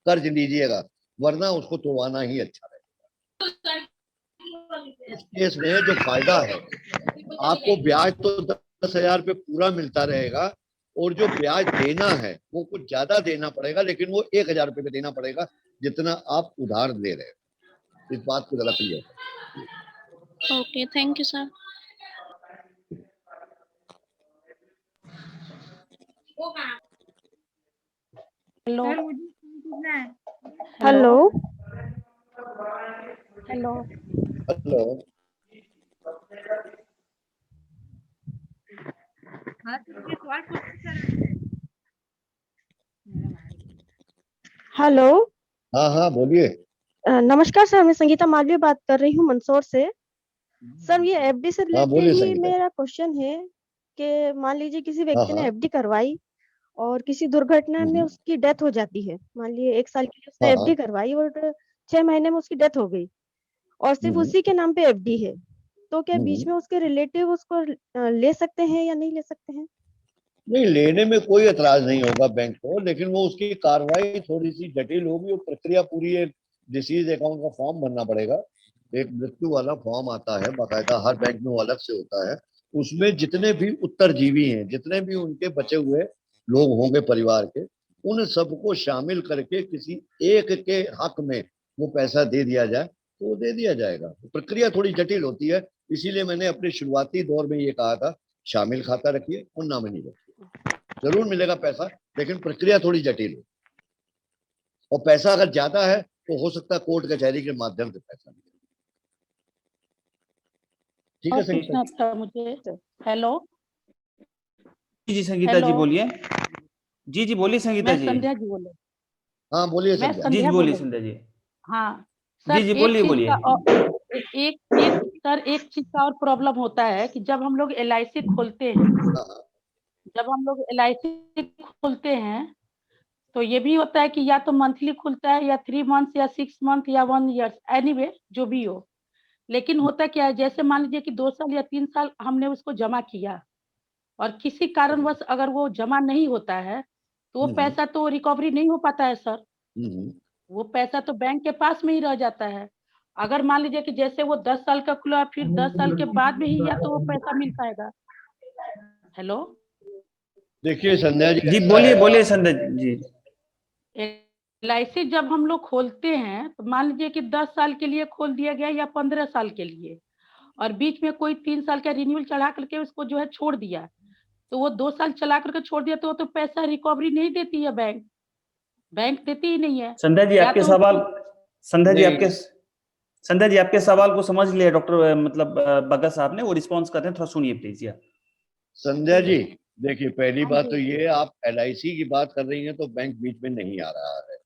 कर्ज लीजिएगा, वरना उसको तोड़वाना ही अच्छा रहेगा। इस केस में जो फायदा है, आपको ब्याज तो 10,000 पे पूरा मिलता रहेगा, और जो ब्याज देना है वो कुछ ज्यादा देना पड़ेगा, लेकिन वो 1,000 रुपए पे देना पड़ेगा जितना आप उधार दे रहे हैं। इस बात को जरा clear. Okay, thank you sir. Hello hello hello hello hello. हाँ हाँ बोलिए। नमस्कार सर, मैं संगीता मालवीय बात कर रही हूँ मंदसौर से। सर ये एफडी से हाँ रिलेटेड बोलिए ही संगीता। मेरा क्वेश्चन है कि मान लीजिए किसी हाँ व्यक्ति ने हाँ। एफडी करवाई और किसी दुर्घटना में हम्म, उसकी डेथ हो जाती है। मान लीजिए 1 साल के लिए उसने हाँ एफडी हाँ। करवाई और 6 महीने में उसकी डेथ हो गई और सिर्फ हम्म, उसी के नाम पे एफडी है, तो क्या बीच हम्म। में उसके रिलेटिव उसको ले सकते हैं या नहीं ले सकते हैं? नहीं, लेने में कोई एतराज नहीं होगा बैंक को, लेकिन वो उसकी कार्रवाई थोड़ी सी जटिल होगी। वो प्रक्रिया पूरी एक डिसीज अकाउंट का फॉर्म भरना पड़ेगा। एक मृत्यु वाला फॉर्म आता है बाकायदा, हर बैंक में वो अलग से होता है। उसमें जितने भी उत्तरजीवी हैं, जितने भी उनके बचे हुए लोग होंगे परिवार के, उन सबको शामिल करके किसी एक के हक में वो पैसा दे दिया जाए तो वो दे दिया जाएगा। प्रक्रिया थोड़ी जटिल होती है, इसीलिए मैंने अपने शुरुआती दौर में ये कहा था, शामिल खाता रखिए और नॉमिनी रखिए, जरूर मिलेगा पैसा, लेकिन प्रक्रिया थोड़ी जटिल है। और पैसा अगर ज्यादा है तो हो सकता है कोर्ट कचहरी के माध्यम से पैसा मिले। ठीक है और संगीता पूछना जी? था मुझे। हेलो। जी संगीता जी हेलो, बोलिए। जी बोलिए संगीता मैं जी। संध्या जी बोले। हाँ बोलिए मैं संध्या। जी संध्या बोलिए बोले। संध्या जी। हाँ जी सर, जी एक बोलिए चीज बोलिए। का और एक एक सर एक चीज का और प्रॉब्लम होता है कि जब हम लोग एलआईसी खोलते हैं, हाँ हाँ। जब हम लोग एलआईसी खोलते हैं तो ये भी होता है कि या तो मंथली खुलता है या 3 मंथ या 6 मंथ या 1 ईयर, एनीवे जो भी हो। लेकिन होता क्या है, जैसे मान लीजिए कि 2 साल या 3 साल हमने उसको जमा किया और किसी कारणवश अगर वो जमा नहीं होता है तो वो हम्म, पैसा तो रिकवरी नहीं हो पाता है सर। हम्म। वो पैसा तो बैंक के पास में ही रह जाता है। अगर मान लीजिए कि जैसे वो 10 साल का खुला, फिर 10 साल के बाद में ही या तो वो पैसा मिल पाएगा। हेलो। देखिए संध्या जी, जी ऐसा बोलिए है बोलिए आप। संध्या जी। एलआईसी जब हम लोग खोलते हैं तो मान लीजिए कि 10 साल के लिए खोल दिया गया या 15 साल के लिए, और बीच में कोई 3 साल का रिन्यूअल चढ़ा करके उसको जो है छोड़ दिया, तो वो 2 साल चला करके छोड़ दिया तो वो तो पैसा रिकवरी नहीं देती है बैंक। बैंक देती ही नहीं है। संध्या जी या आपके तो सवाल, संध्या जी नहीं आपके संध्या जी आपके सवाल को समझ लिया डॉक्टर मतलब भगत साहब ने, वो रिस्पॉन्स कर रहे हैं, थोड़ा सुनिए प्लीज या। संध्या जी, देखिए पहली हाँ बात जी। तो ये, आप एलआईसी की बात कर रही हैं तो बैंक बीच में नहीं आ रहा है।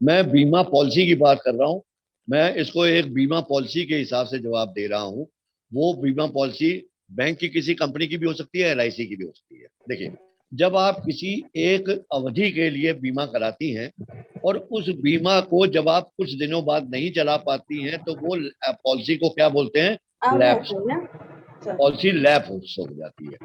मैं बीमा पॉलिसी की बात कर रहा हूँ। मैं इसको एक बीमा पॉलिसी के हिसाब से जवाब दे रहा हूँ। वो बीमा पॉलिसी बैंक की किसी कंपनी की भी हो सकती है, एलआईसी की भी हो सकती है। देखिए, जब आप किसी एक अवधि के लिए बीमा कराती हैं और उस बीमा को जब आप कुछ दिनों बाद नहीं चला पाती हैं तो वो पॉलिसी को क्या बोलते हैं? लैप्स। पॉलिसी लैप्स हो जाती है।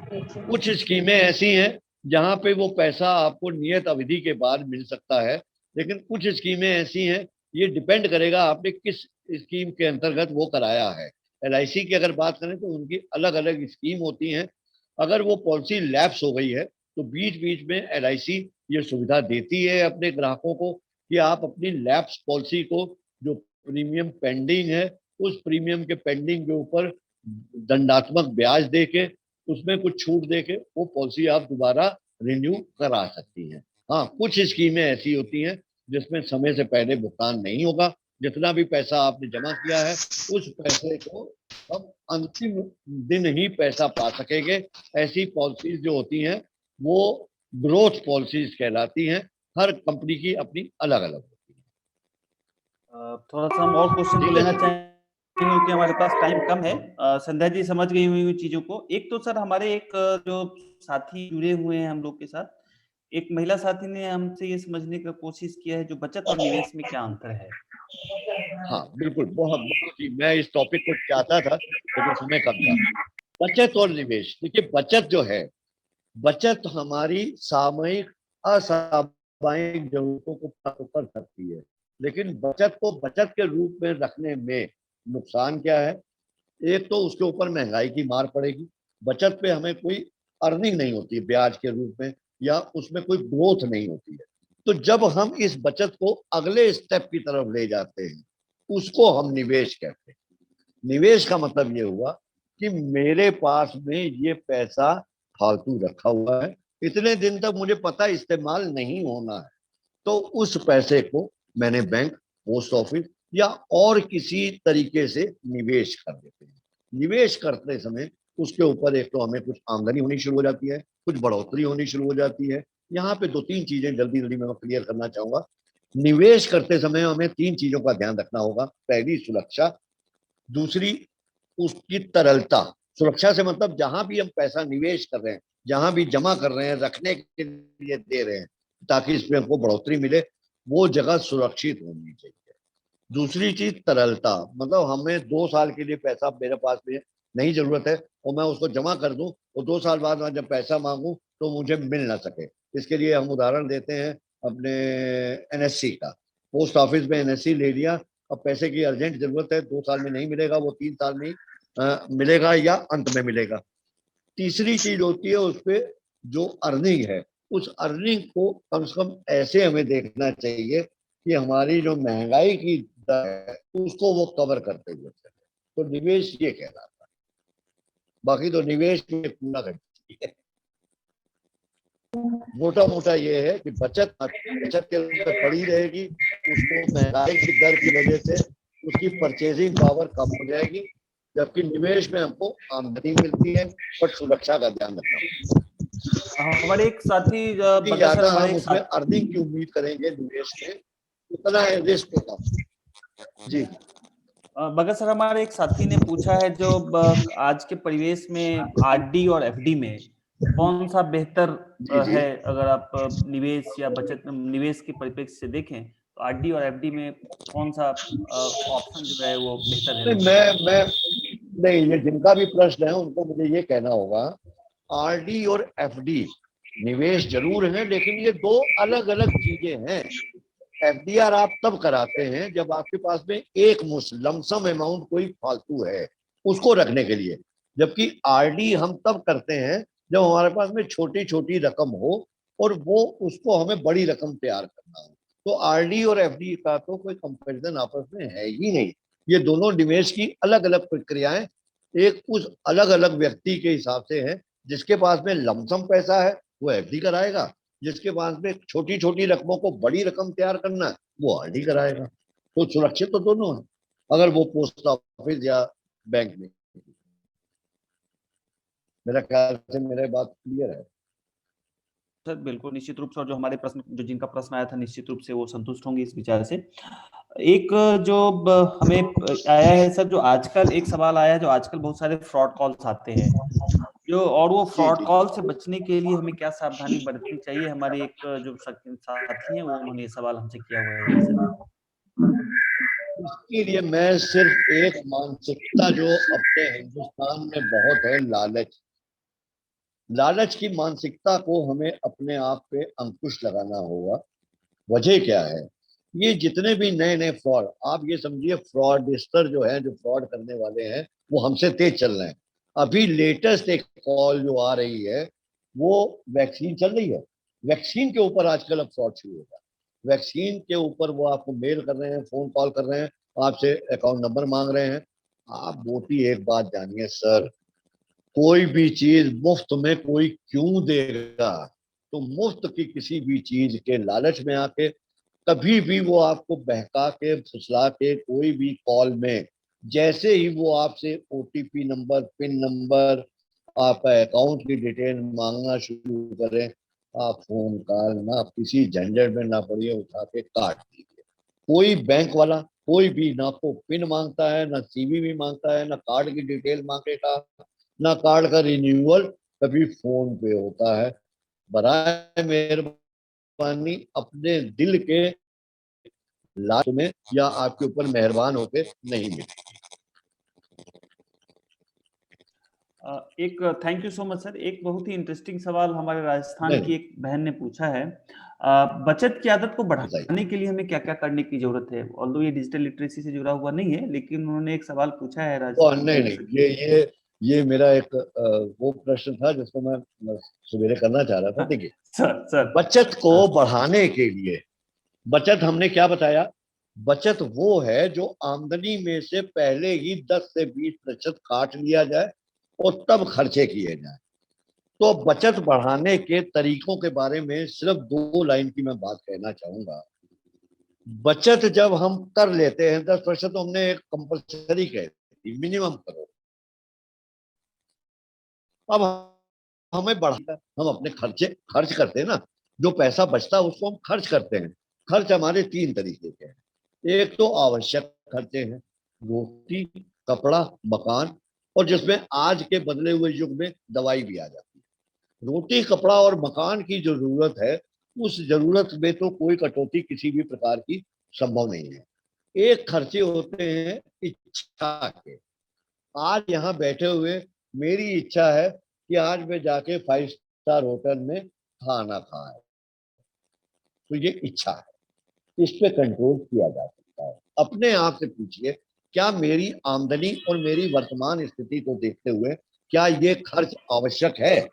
कुछ स्कीमें ऐसी हैं जहां पे वो पैसा आपको नियत अवधि के बाद मिल सकता है, लेकिन कुछ स्कीमें ऐसी हैं, ये डिपेंड करेगा आपने किस स्कीम के अंतर्गत वो कराया है। एलआईसी की अगर बात करें तो उनकी अलग अलग स्कीम होती हैं। अगर वो पॉलिसी लैप्स हो गई है तो बीच बीच में एलआईसी ये सुविधा देती है अपने ग्राहकों को कि आप अपनी लैप्स पॉलिसी को, जो प्रीमियम पेंडिंग है, उस प्रीमियम के पेंडिंग के ऊपर दंडात्मक ब्याज दे के, उसमें कुछ छूट दे के वो पॉलिसी आप दोबारा रिन्यू करा सकती हैं। हाँ, कुछ स्कीमें ऐसी होती हैं जिसमें समय से पहले भुगतान नहीं होगा। जितना भी पैसा आपने जमा किया है उस पैसे को हम अंतिम दिन ही पैसा पा सकेंगे। ऐसी पॉलिसीज जो होती हैं वो ग्रोथ पॉलिसीज कहलाती हैं। हर कंपनी की अपनी अलग अलग होती है। थोड़ा सा हम और क्वेश्चन को ठीक है लेना संदीप? चाहेंगे क्योंकि हमारे पास टाइम कम है। संध्या जी समझ गई हुई चीजों को। एक तो सर हमारे एक जो साथी जुड़े हुए हैं हम लोग के साथ, एक महिला साथी ने हमसे ये समझने का कोशिश किया है जो बचत और निवेश में क्या अंतर है। हाँ बिल्कुल, बहुत बहुत ही मैं इस टॉपिक को चाहता था लेकिन समय कम था। बचत और निवेश, देखिए बचत जो है, बचत हमारी सामयिक असामयिक जरूरतों को पूरा कर सकती है, लेकिन बचत को बचत के रूप में रखने में नुकसान क्या है? एक तो उसके ऊपर महंगाई की मार पड़ेगी। बचत पे हमें कोई अर्निंग नहीं होती ब्याज के रूप में, या उसमें कोई ग्रोथ नहीं होती है। तो जब हम इस बचत को अगले स्टेप की तरफ ले जाते हैं उसको हम निवेश कहते हैं। निवेश का मतलब ये हुआ कि मेरे पास में ये पैसा फालतू रखा हुआ है, इतने दिन तक मुझे पता इस्तेमाल नहीं होना है, तो उस पैसे को मैंने बैंक, पोस्ट ऑफिस या और किसी तरीके से निवेश कर देते हैं। निवेश करते समय उसके ऊपर एक तो हमें कुछ आमदनी होनी शुरू हो जाती है, कुछ बढ़ोतरी होनी शुरू हो जाती है। यहाँ पे 2-3 चीजें जल्दी जल्दी मैं क्लियर करना चाहूंगा। निवेश करते समय हमें 3 चीजों का ध्यान रखना होगा। पहली सुरक्षा, दूसरी उसकी तरलता। सुरक्षा से मतलब जहां भी हम पैसा निवेश कर रहे हैं, जहां भी जमा कर रहे हैं, रखने के लिए दे रहे हैं ताकि इसमें हमको बढ़ोतरी मिले, वो जगह सुरक्षित होनी चाहिए। दूसरी चीज तरलता, मतलब हमें 2 साल के लिए पैसा मेरे पास में नहीं जरूरत है और मैं उसको जमा कर दूं और 2 साल बाद मैं जब पैसा मांगू तो मुझे मिल ना सके। इसके लिए हम उदाहरण देते हैं अपने एनएससी का। पोस्ट ऑफिस में एनएससी ले लिया, अब पैसे की अर्जेंट जरूरत है, 2 साल में नहीं मिलेगा, वो 3 साल में मिलेगा या अंत में मिलेगा। तीसरी चीज होती है उस पर जो अर्निंग है, उस अर्निंग को कम से कम ऐसे हमें देखना चाहिए कि हमारी जो महंगाई की दर है उसको वो कवर करते हुए चले। तो निवेश ये कहलाता है। बाकी तो निवेश में पूरा करती है। मोटा मोटा ये है कि बचत के अंदर पड़ी रहेगी, उसको महंगाई की दर की वजह से उसकी परचेजिंग पावर कम हो जाएगी, जबकि निवेश में हमको आमदनी मिलती है और सुरक्षा का ध्यान रखना। हमारे एक साथी ज्यादा हम उसमें अर्निंग की उम्मीद करेंगे निवेश में, उतना है रिस्क कम। जी भगत सर, हमारे एक साथी ने पूछा है जो आज के परिवेश में आरडी और एफडी में कौन सा बेहतर है, अगर आप निवेश या बचत निवेश के परिप्रेक्ष्य से देखें तो आरडी और एफडी में कौन सा ऑप्शन जो है वो बेहतर है? मैं नहीं, ये जिनका भी प्रश्न है उनको मुझे ये कहना होगा, आरडी और एफडी निवेश जरूर है, लेकिन ये 2 अलग अलग चीजें हैं। एफडीआर आप तब कराते हैं जब आपके पास में एक मुश्त लमसम अमाउंट कोई फालतू है उसको रखने के लिए, जबकि आरडी हम तब करते हैं जब हमारे पास में छोटी छोटी रकम हो और वो उसको हमें बड़ी रकम तैयार करना हो। तो आरडी और एफडी का तो कोई कंपैरिजन आपस में है ही नहीं। ये दोनों निवेश की अलग अलग प्रक्रियाएं एक उस अलग अलग व्यक्ति के हिसाब से है। जिसके पास में लमसम पैसा है वो एफडी कराएगा, जिसके पास में छोटी छोटी रकमों को बड़ी रकम तैयार करना है वो आरडी कराएगा। तो सुरक्षित तो दोनों है, अगर वो पोस्ट ऑफिस या बैंक में। मेरा ख्याल से मेरी बात क्लियर है सर बिल्कुल, निश्चित रूप से, और जो हमारे प्रश्न जो जिनका प्रश्न आया था निश्चित रूप से वो संतुष्ट होंगे इस विचार से। एक जो हमें आया है सर, जो आजकल एक सवाल आया है, जो आजकल बहुत सारे फ्रॉड कॉल्स आते हैं जो, और वो फ्रॉड कॉल से बचने के लिए हमें क्या सावधानी बरतनी चाहिए? हमारे एक जो साथी हैं वो उन्होंने सवाल हमसे किया हुआ है। जी सर। इसके लिए मैं सिर्फ एक मानसिकता जो अपने हिंदुस्तान में बहुत है, लालच। लालच की मानसिकता को हमें अपने आप पे अंकुश लगाना होगा। वजह क्या है? ये जितने भी नए नए फ्रॉड, आप ये समझिए फ्रॉडस्टर जो है, जो फ्रॉड करने वाले हैं वो हमसे तेज चल रहे हैं। अभी लेटेस्ट एक कॉल जो आ रही है वो वैक्सीन चल रही है, वैक्सीन के ऊपर आजकल अब फ्रॉड शुरू होगा। वैक्सीन के ऊपर वो आपको मेल कर रहे हैं, फोन कॉल कर रहे हैं, आपसे अकाउंट नंबर मांग रहे हैं। आप मोटी एक बात जानिए सर, कोई भी चीज मुफ्त में कोई क्यों देगा? तो मुफ्त की किसी भी चीज के लालच में आके कभी भी वो आपको बहका के फुसला के कोई भी कॉल में, जैसे ही वो आपसे ओटीपी नंबर, पिन नंबर, आपका अकाउंट की डिटेल मांगना शुरू करें, आप फोन कॉल ना किसी झंझट में ना पड़िए, उठा के काट दीजिए। कोई बैंक वाला कोई भी ना को पिन मांगता है, ना सीवीवी मांगता है, ना कार्ड की डिटेल मांगेगा, ना कार्ड का रिन्यूअल, कभी फोन पे होता है। बराए मेहरबानी अपने दिल के लाश में या आपके ऊपर मेहरबान होके नहीं मिले। एक thank you so much sir. एक बहुत ही इंटरेस्टिंग सवाल हमारे राजस्थान की एक बहन ने पूछा है, बचत की आदत को बढ़ाने के लिए हमें क्या क्या करने की जरूरत है? ऑल्दो ये डिजिटल लिटरेसी से जुड़ा हुआ नहीं है, लेकिन उन्होंने एक सवाल पूछा है राजस्थान। नहीं, ये मेरा एक वो प्रश्न था जिसको मैं सवेरे करना चाह रहा था। देखिए सर, बचत को बढ़ाने के लिए, बचत हमने क्या बताया, बचत वो है जो आमदनी में से पहले ही 10 से 20% काट लिया जाए और तब खर्चे किए जाए। तो बचत बढ़ाने के तरीकों के बारे में सिर्फ 2 लाइन की मैं बात कहना चाहूंगा। बचत जब हम कर लेते हैं 10%, तो हमने एक कंपल्सरी कह दी, मिनिमम करो। अब हमें बढ़ा, हम अपने खर्च करते हैं ना, जो पैसा बचता है उसको हम खर्च करते हैं। खर्च हमारे 3 तरीके के हैं। एक तो आवश्यक खर्चे हैं, रोटी, कपड़ा, मकान, और जिसमें आज के बदले हुए युग में दवाई भी आ जाती है। रोटी, कपड़ा और मकान की जो जरूरत है, उस जरूरत में तो कोई कटौती किसी भी प्रकार की संभव नहीं है। एक खर्चे होते हैं इच्छा के। आज यहाँ बैठे हुए मेरी इच्छा है कि आज मैं जाके 5 स्टार होटल में खाना खाए, तो ये इच्छा है, इस पे कंट्रोल किया जा सकता है। अपने आप से पूछिए, क्या मेरी आमदनी और मेरी वर्तमान स्थिति को देखते हुए क्या ये खर्च आवश्यक है?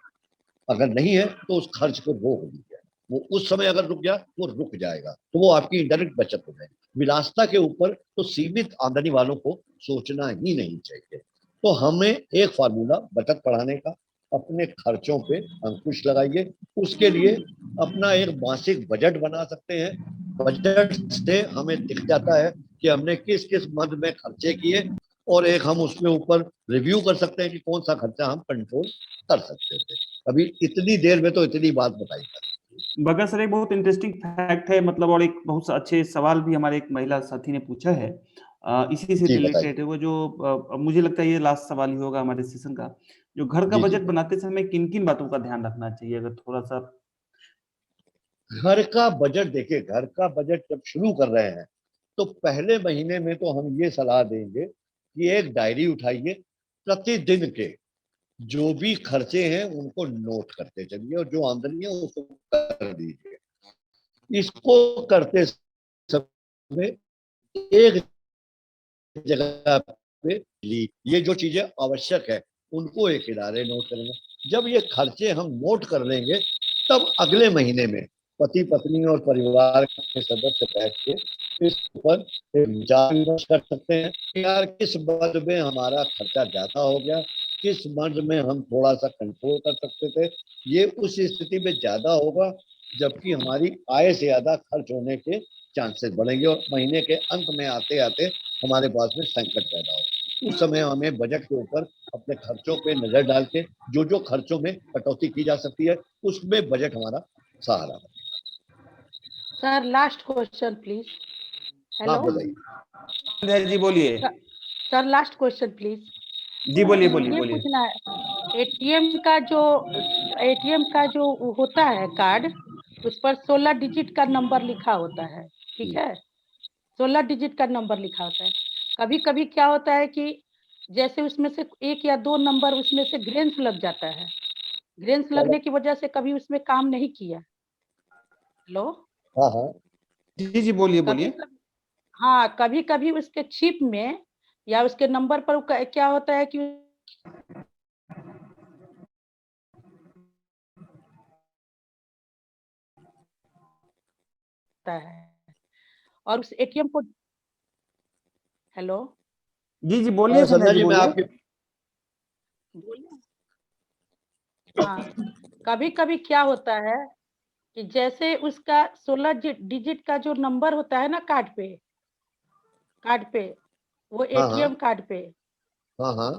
अगर नहीं है तो उस खर्च को रोक दीजिए। वो उस समय अगर रुक गया वो रुक जाएगा, तो वो आपकी इंडायरेक्ट बचत हो जाएगी। विलासिता के ऊपर तो सीमित आमदनी वालों को सोचना ही नहीं चाहिए। तो हमें एक फार्मूला बचत बढ़ाने का, अपने खर्चों पे अंकुश लगाइए। उसके लिए अपना एक मासिक बजट बना सकते हैं। बजट से हमें दिख जाता है कि हमने किस किस मद में खर्चे किए, और एक हम उसमें ऊपर रिव्यू कर सकते हैं कि कौन सा खर्चा हम कंट्रोल कर सकते थे। अभी इतनी देर में तो इतनी बात बताई। भगत सर, एक बहुत इंटरेस्टिंग फैक्ट है, मतलब, और एक बहुत अच्छे सवाल भी हमारे एक महिला साथी ने पूछा है, इसी से जी रिलेटेड बताइए। है वो, जो मुझे लगता है ये लास्ट सवाल ही होगा हमारे सेशन का। जो घर का जी जी। बजट बनाते समय किन-किन बातों का ध्यान रखना चाहिए, अगर थोड़ा-सा? घर का बजट देखिए, घर का बजट जब शुरू कर रहे हैं तो पहले महीने में तो हम ये सलाह देंगे कि एक डायरी उठाइए, प्रतिदिन के जो भी खर्चे हैं उनको नोट करते चलिए, और जो आमदनी है उसको कर दीजिए। इसको करते समय एक जगह पे ये जो चीजें आवश्यक है उनको एक किनारे नोट करेंगे। जब ये खर्चे हम नोट कर लेंगे, तब अगले महीने में पति पत्नी और परिवार के सदस्य बैठ के इस पर एक विचार विमर्श कर सकते हैं कि यार किस मद में हमारा खर्चा ज्यादा हो गया, किस मद में हम थोड़ा सा कंट्रोल कर सकते थे। ये उस स्थिति में ज्यादा होगा जबकि हमारी आय से ज्यादा खर्च होने के चांसेस बढ़ेंगे, और महीने के अंत में आते आते हमारे पास में संकट पैदा हो। उस समय हमें बजट के ऊपर अपने खर्चों पे नजर डाल के जो जो खर्चों में कटौती की जा सकती है उसमें बजट हमारा सहारा है। Sir last question please. हाँ हेलो बताइए। जी बोलिए। Sir, last question please. जी बोलिए, बोलिए, ये बोलिए। पूछना है, एटीएम का जो होता है कार्ड, उस पर 16 डिजिट का नंबर लिखा होता है, ठीक है? 16 डिजिट का नंबर लिखा होता है। कभी कभी क्या होता है कि जैसे उसमें से 1 या 2 नंबर उसमें से ग्रेन्स लग जाता है, ग्रेन्स लगने की वजह से कभी उसमें काम नहीं किया। हेलो, हाँ हाँ। जी जी, बोलिए, कभी बोलिए। कभी, हाँ, कभी कभी उसके चिप में या उसके नंबर पर क्या होता है कि है, और उस एटीएम को, हेलो, जी जी, बोलिए संध्या संध्या जी, जी मैं बोलिए। आपके हाँ, कभी कभी क्या होता है कि जैसे उसका 16 डिजिट का जो नंबर होता है ना कार्ड पे, वो हाँ एटीएम हाँ कार्ड पे, हाँ हाँ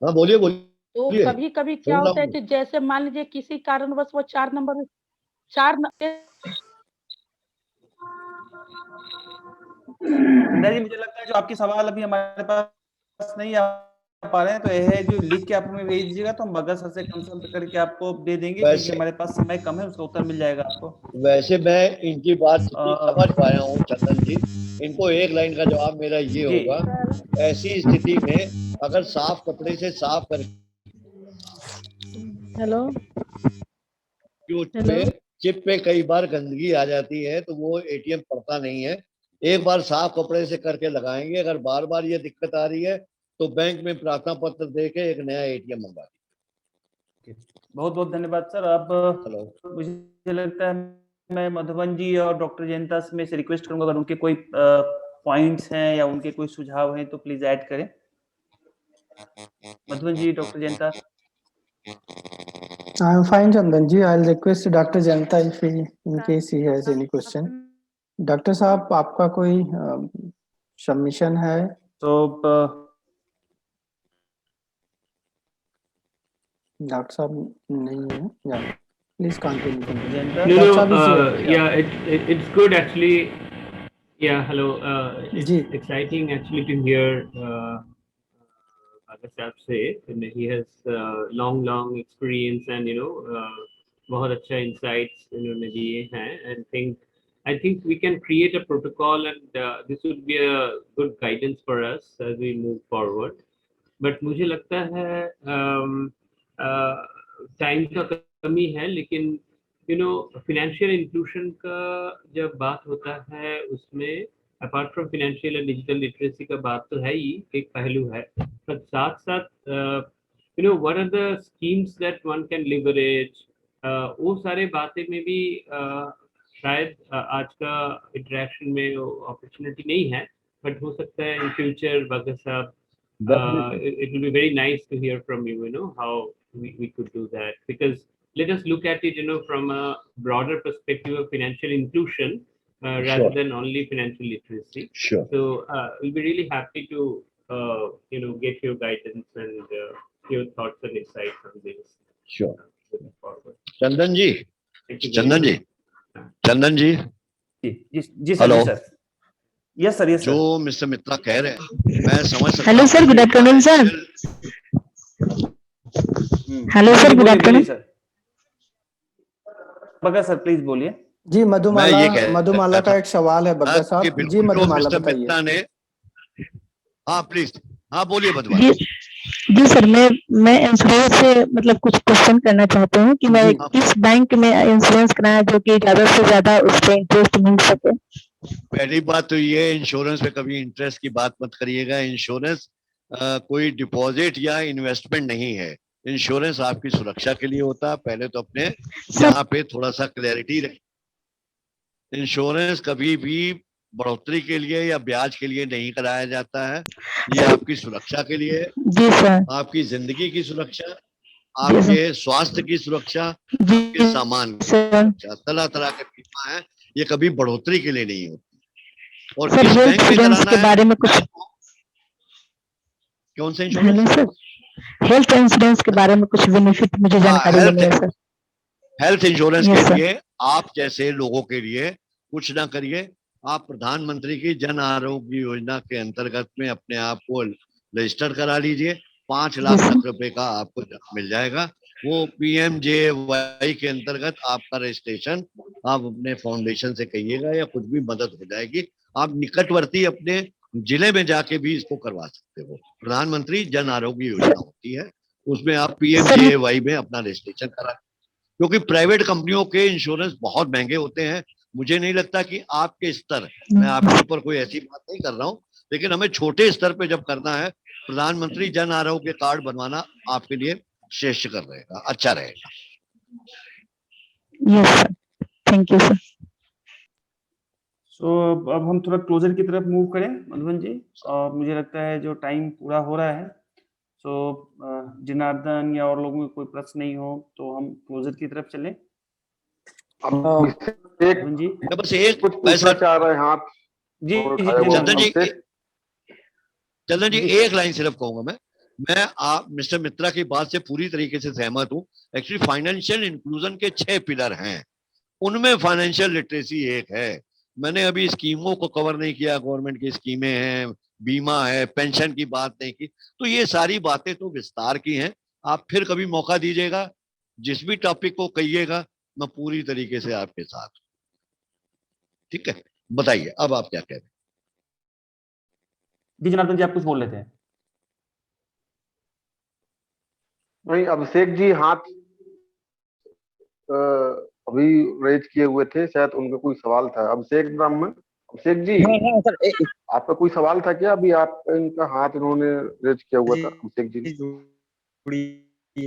हाँ बोलिए तो बोलिए, कभी कभी क्या सुन रहा होता है हूँ। कि जैसे मान लीजिए किसी कारणवश वो 4 नंबर, 4 संध्या जी, मुझे लगता है जो आपके सवाल अभी हमारे पास नहीं आ पा रहे हैं, तो यह है जो लिख के आप हमें भेज दीजिएगा, तो हम भगत सर से कंसल्ट करके आपको दे देंगे, क्योंकि वैसे हमारे पास समय कम है, उसका उत्तर मिल जाएगा आपको। वैसे मैं इनकी बात जितनी अ, समझ पाया हूँ चंदन जी, इनको एक लाइन का जवाब मेरा ये जी। होगा, ऐसी स्थिति में अगर साफ कपड़े से साफ करके हेलो हेलो। पे चिप पे कई बार गंदगी आ जाती है तो वो एटीएम पड़ता नहीं है। एक बार साफ कपड़े से करके लगाएंगे, अगर बार बार ये दिक्कत आ रही है तो बैंक में प्रार्थना पत्र दे के एक नया एटीएम मंगा दीजिए। बहुत बहुत धन्यवाद सर। अब हेलो। मुझे लगता है मैं मधुबन जी और डॉक्टर जयंता में से रिक्वेस्ट करूंगा, अगर उनके कोई पॉइंट्स हैं या उनके कोई सुझाव हैं तो प्लीज ऐड करें। Madhuban ji, doctor Jayanta. I'm fine, Chandan ji. I'll request Dr. Janta if he, in case he has any question. Doctor साहब, आपका कोई सबमिशन है? तो डॉक्टर साहब नहीं है, या please continue. Jayanta No, doctor no, साहब is here. yeah, it's good actually. Yeah, hello. It's जी exciting actually to hear Bhagat Saab say, and he has long experience and बहुत अच्छा insights इन्होंने दिए हैं, and I think we can create a protocol and this would be a good guidance for us as we move forward. But मुझे लगता है time का कमी है, लेकिन फाइनेंशियल इंक्लूशन का जब बात होता है उसमें apart from financial and digital literacy का बात तो है ही, एक पहलू है, पर साथ साथ what are the schemes that one can leverage, वो सारे बातें में भी शायद आज का इंटरेक्शन में अपॉर्चुनिटी नहीं है, बट हो सकता है इन फ्यूचर भगत साहब it will be very nice to hear from you, how we could do that, because let us look at it, from a broader perspective of financial inclusion rather Sure. than only financial literacy. Sure. So we'll be really happy to get your guidance and your thoughts and insights on this. Sure. Looking forward. Chandan ji, Thank you very Chandan ji, much. Chandan ji, जी sir, hello. जी sir, yes sir, yes जो sir. Mister Mitra कह रहे हैं मैं समझ सकता hello हूं। Sir, good afternoon sir. Hello sir, good afternoon sir. Bhagat sir please बोलिए। जी मैं मधुमाला, ये कह मधुमाला रहा का था एक सवाल है भगत कि साहब। जी बिल्कुल जो मधुमाला मिस्टर बताइए। मित्रा ने, हाँ प्लीज, हाँ बोलिए मधुमाला। जी सर, मैं इंश्योरेंस से मतलब कुछ क्वेश्चन करना चाहती हूँ कि मैं जी। किस बैंक में इंश्योरेंस कराया जो कि ज्यादा से ज्यादा उस पे इंटरेस्ट मिल सके। पहली बात तो ये, इंश्योरेंस पे कभी इंटरेस्ट की बात मत करिएगा। इंश्योरेंस कोई डिपॉजिट या इन्वेस्टमेंट नहीं है। इंश्योरेंस आपकी सुरक्षा के लिए होता है। पहले तो अपने यहाँ पे थोड़ा सा क्लैरिटी रखिए। इंश्योरेंस कभी भी बढ़ोतरी के लिए या ब्याज के लिए नहीं कराया जाता है। ये आपकी सुरक्षा के लिए, जी सर, आपकी जिंदगी की सुरक्षा, आपके स्वास्थ्य की सुरक्षा, आपके सामान की सुरक्षा, तरह तरह के बीमा है। ये कभी बढ़ोतरी के लिए नहीं होती। और सर, किस बैंक में कराना के है बारे में कुछ, कौन सा इंश्योरेंस? हेल्थ इंश्योरेंस के बारे में कुछ बेनिफिट मुझे जानकारी देंगे सर। हेल्थ इंश्योरेंस Yes, के sir. लिए आप जैसे लोगों के लिए कुछ ना करिए। आप प्रधानमंत्री की जन आरोग्य योजना के अंतर्गत में अपने आप को रजिस्टर करा लीजिए। 5 लाख Yes, sir. तक रुपए का आपको मिल जाएगा। वो PMJY के अंतर्गत आपका रजिस्ट्रेशन आप अपने फाउंडेशन से कहिएगा या कुछ भी मदद हो जाएगी। आप निकटवर्ती अपने जिले में जाके भी इसको करवा सकते हो। प्रधानमंत्री जन आरोग्य योजना होती है, उसमें आप PMJY में अपना रजिस्ट्रेशन करा, क्योंकि प्राइवेट कंपनियों के इंश्योरेंस बहुत महंगे होते हैं। मुझे नहीं लगता कि आपके स्तर, मैं आपके ऊपर कोई ऐसी बात नहीं कर रहा हूँ, लेकिन हमें छोटे स्तर पे जब करना है, प्रधानमंत्री जन आरोग्य कार्ड बनवाना आपके लिए श्रेष्ठ कर रहेगा, अच्छा रहेगा। Yes sir, thank you sir. So अब हम थोड़ा क्लोजर की तरफ मूव करें मधुबन जी, और मुझे लगता है जो टाइम पूरा हो रहा है, सो जनार्दन या और लोगों में कोई प्रश्न नहीं हो तो हम क्लोजर की तरफ चलें। मधुबन जी बस एक कुछ पूछना चाह रहे हैं आप। जी चंदन जी एक लाइन सिर्फ कहूंगा मैं आप मिस्टर मित्रा की बात से पूरी तरीके से सहमत हूँ। एक्चुअली फाइनेंशियल इंक्लूजन के 6 पिलर हैं, उनमें फाइनेंशियल लिटरेसी एक है। मैंने अभी स्कीमों को कवर नहीं किया, गवर्नमेंट की स्कीमें हैं, बीमा है, पेंशन की बात नहीं की, तो ये सारी बातें तो विस्तार की हैं। आप फिर कभी मौका दीजिएगा, जिस भी टॉपिक को कहिएगा, मैं पूरी तरीके से आपके साथ। ठीक है, बताइए अब आप क्या कह रहे हैं? जी जनार्दन जी, आप कुछ बोल रहे थे। नहीं, अभिषेक जी हाथ अभी रेज किए हुए थे, शायद उनका कोई सवाल था। अभिषेक ब्राह्मण, अभिषेक जी सर, आपका कोई सवाल था क्या? अभी आप इनका हाथ इन्होंने रेज किया हुआ था, अभिषेक जी जुड़ी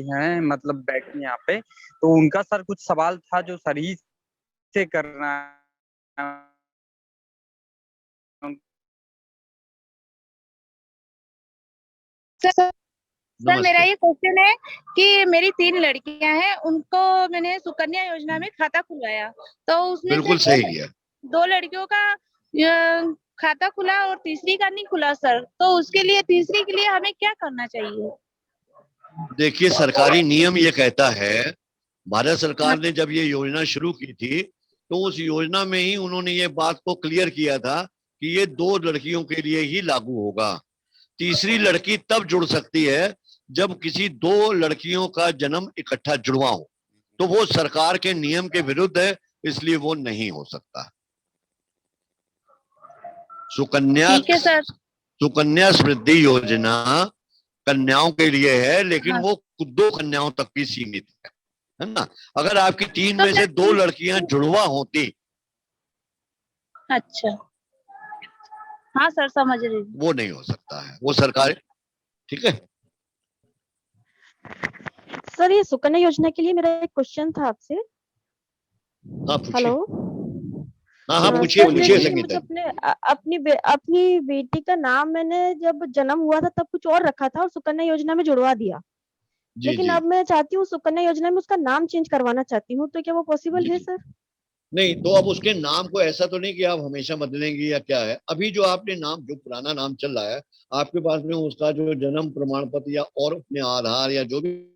हैं, मतलब बैठी यहाँ पे, तो उनका सर कुछ सवाल था जो सर ही से करना। सर मेरा ये क्वेश्चन है कि मेरी 3 लड़कियां हैं, उनको मैंने सुकन्या योजना में खाता खुलवाया, तो उसमें बिल्कुल सही है। 2 लड़कियों का खाता खुला और तीसरी का नहीं खुला सर, तो उसके लिए तीसरी के लिए हमें क्या करना चाहिए? देखिए, सरकारी नियम ये कहता है, भारत सरकार ने जब ये योजना शुरू की थी तो उस योजना में ही उन्होंने ये बात को क्लियर किया था कि ये 2 लड़कियों के लिए ही लागू होगा। तीसरी लड़की तब जुड़ सकती है जब किसी 2 लड़कियों का जन्म इकट्ठा जुड़वा हो, तो वो सरकार के नियम के विरुद्ध है, इसलिए वो नहीं हो सकता। सुकन्या समृद्धि योजना कन्याओं के लिए है, लेकिन वो 2 कन्याओं तक ही सीमित है ना। अगर आपकी 3 में से 2 लड़कियां जुड़वा होती, अच्छा, हाँ सर समझ रही हूँ। वो नहीं हो सकता है, वो सरकार। ठीक है सर, ये सुकन्या योजना के लिए मेरा एक क्वेश्चन था आपसे। हाँ पूछिए। हेलो। हाँ पूछिए सर, पूछिए जैसे संगीता। मुझे अपनी बेटी का नाम मैंने जब जन्म हुआ था तब कुछ और रखा था और सुकन्या योजना में जुड़वा दिया। लेकिन अब मैं चाहती हूँ सुकन्या योजना में उसका नाम चेंज करवाना चाहती हूँ, तो क्या वो पॉसिबल है सर? नहीं, तो अब उसके नाम को ऐसा तो नहीं कि आप हमेशा बदलेंगी या क्या है। अभी जो आपने नाम, जो पुराना नाम चल रहा है आपके पास में, उसका जो जन्म प्रमाण पत्र या और अपने आधार या जो भी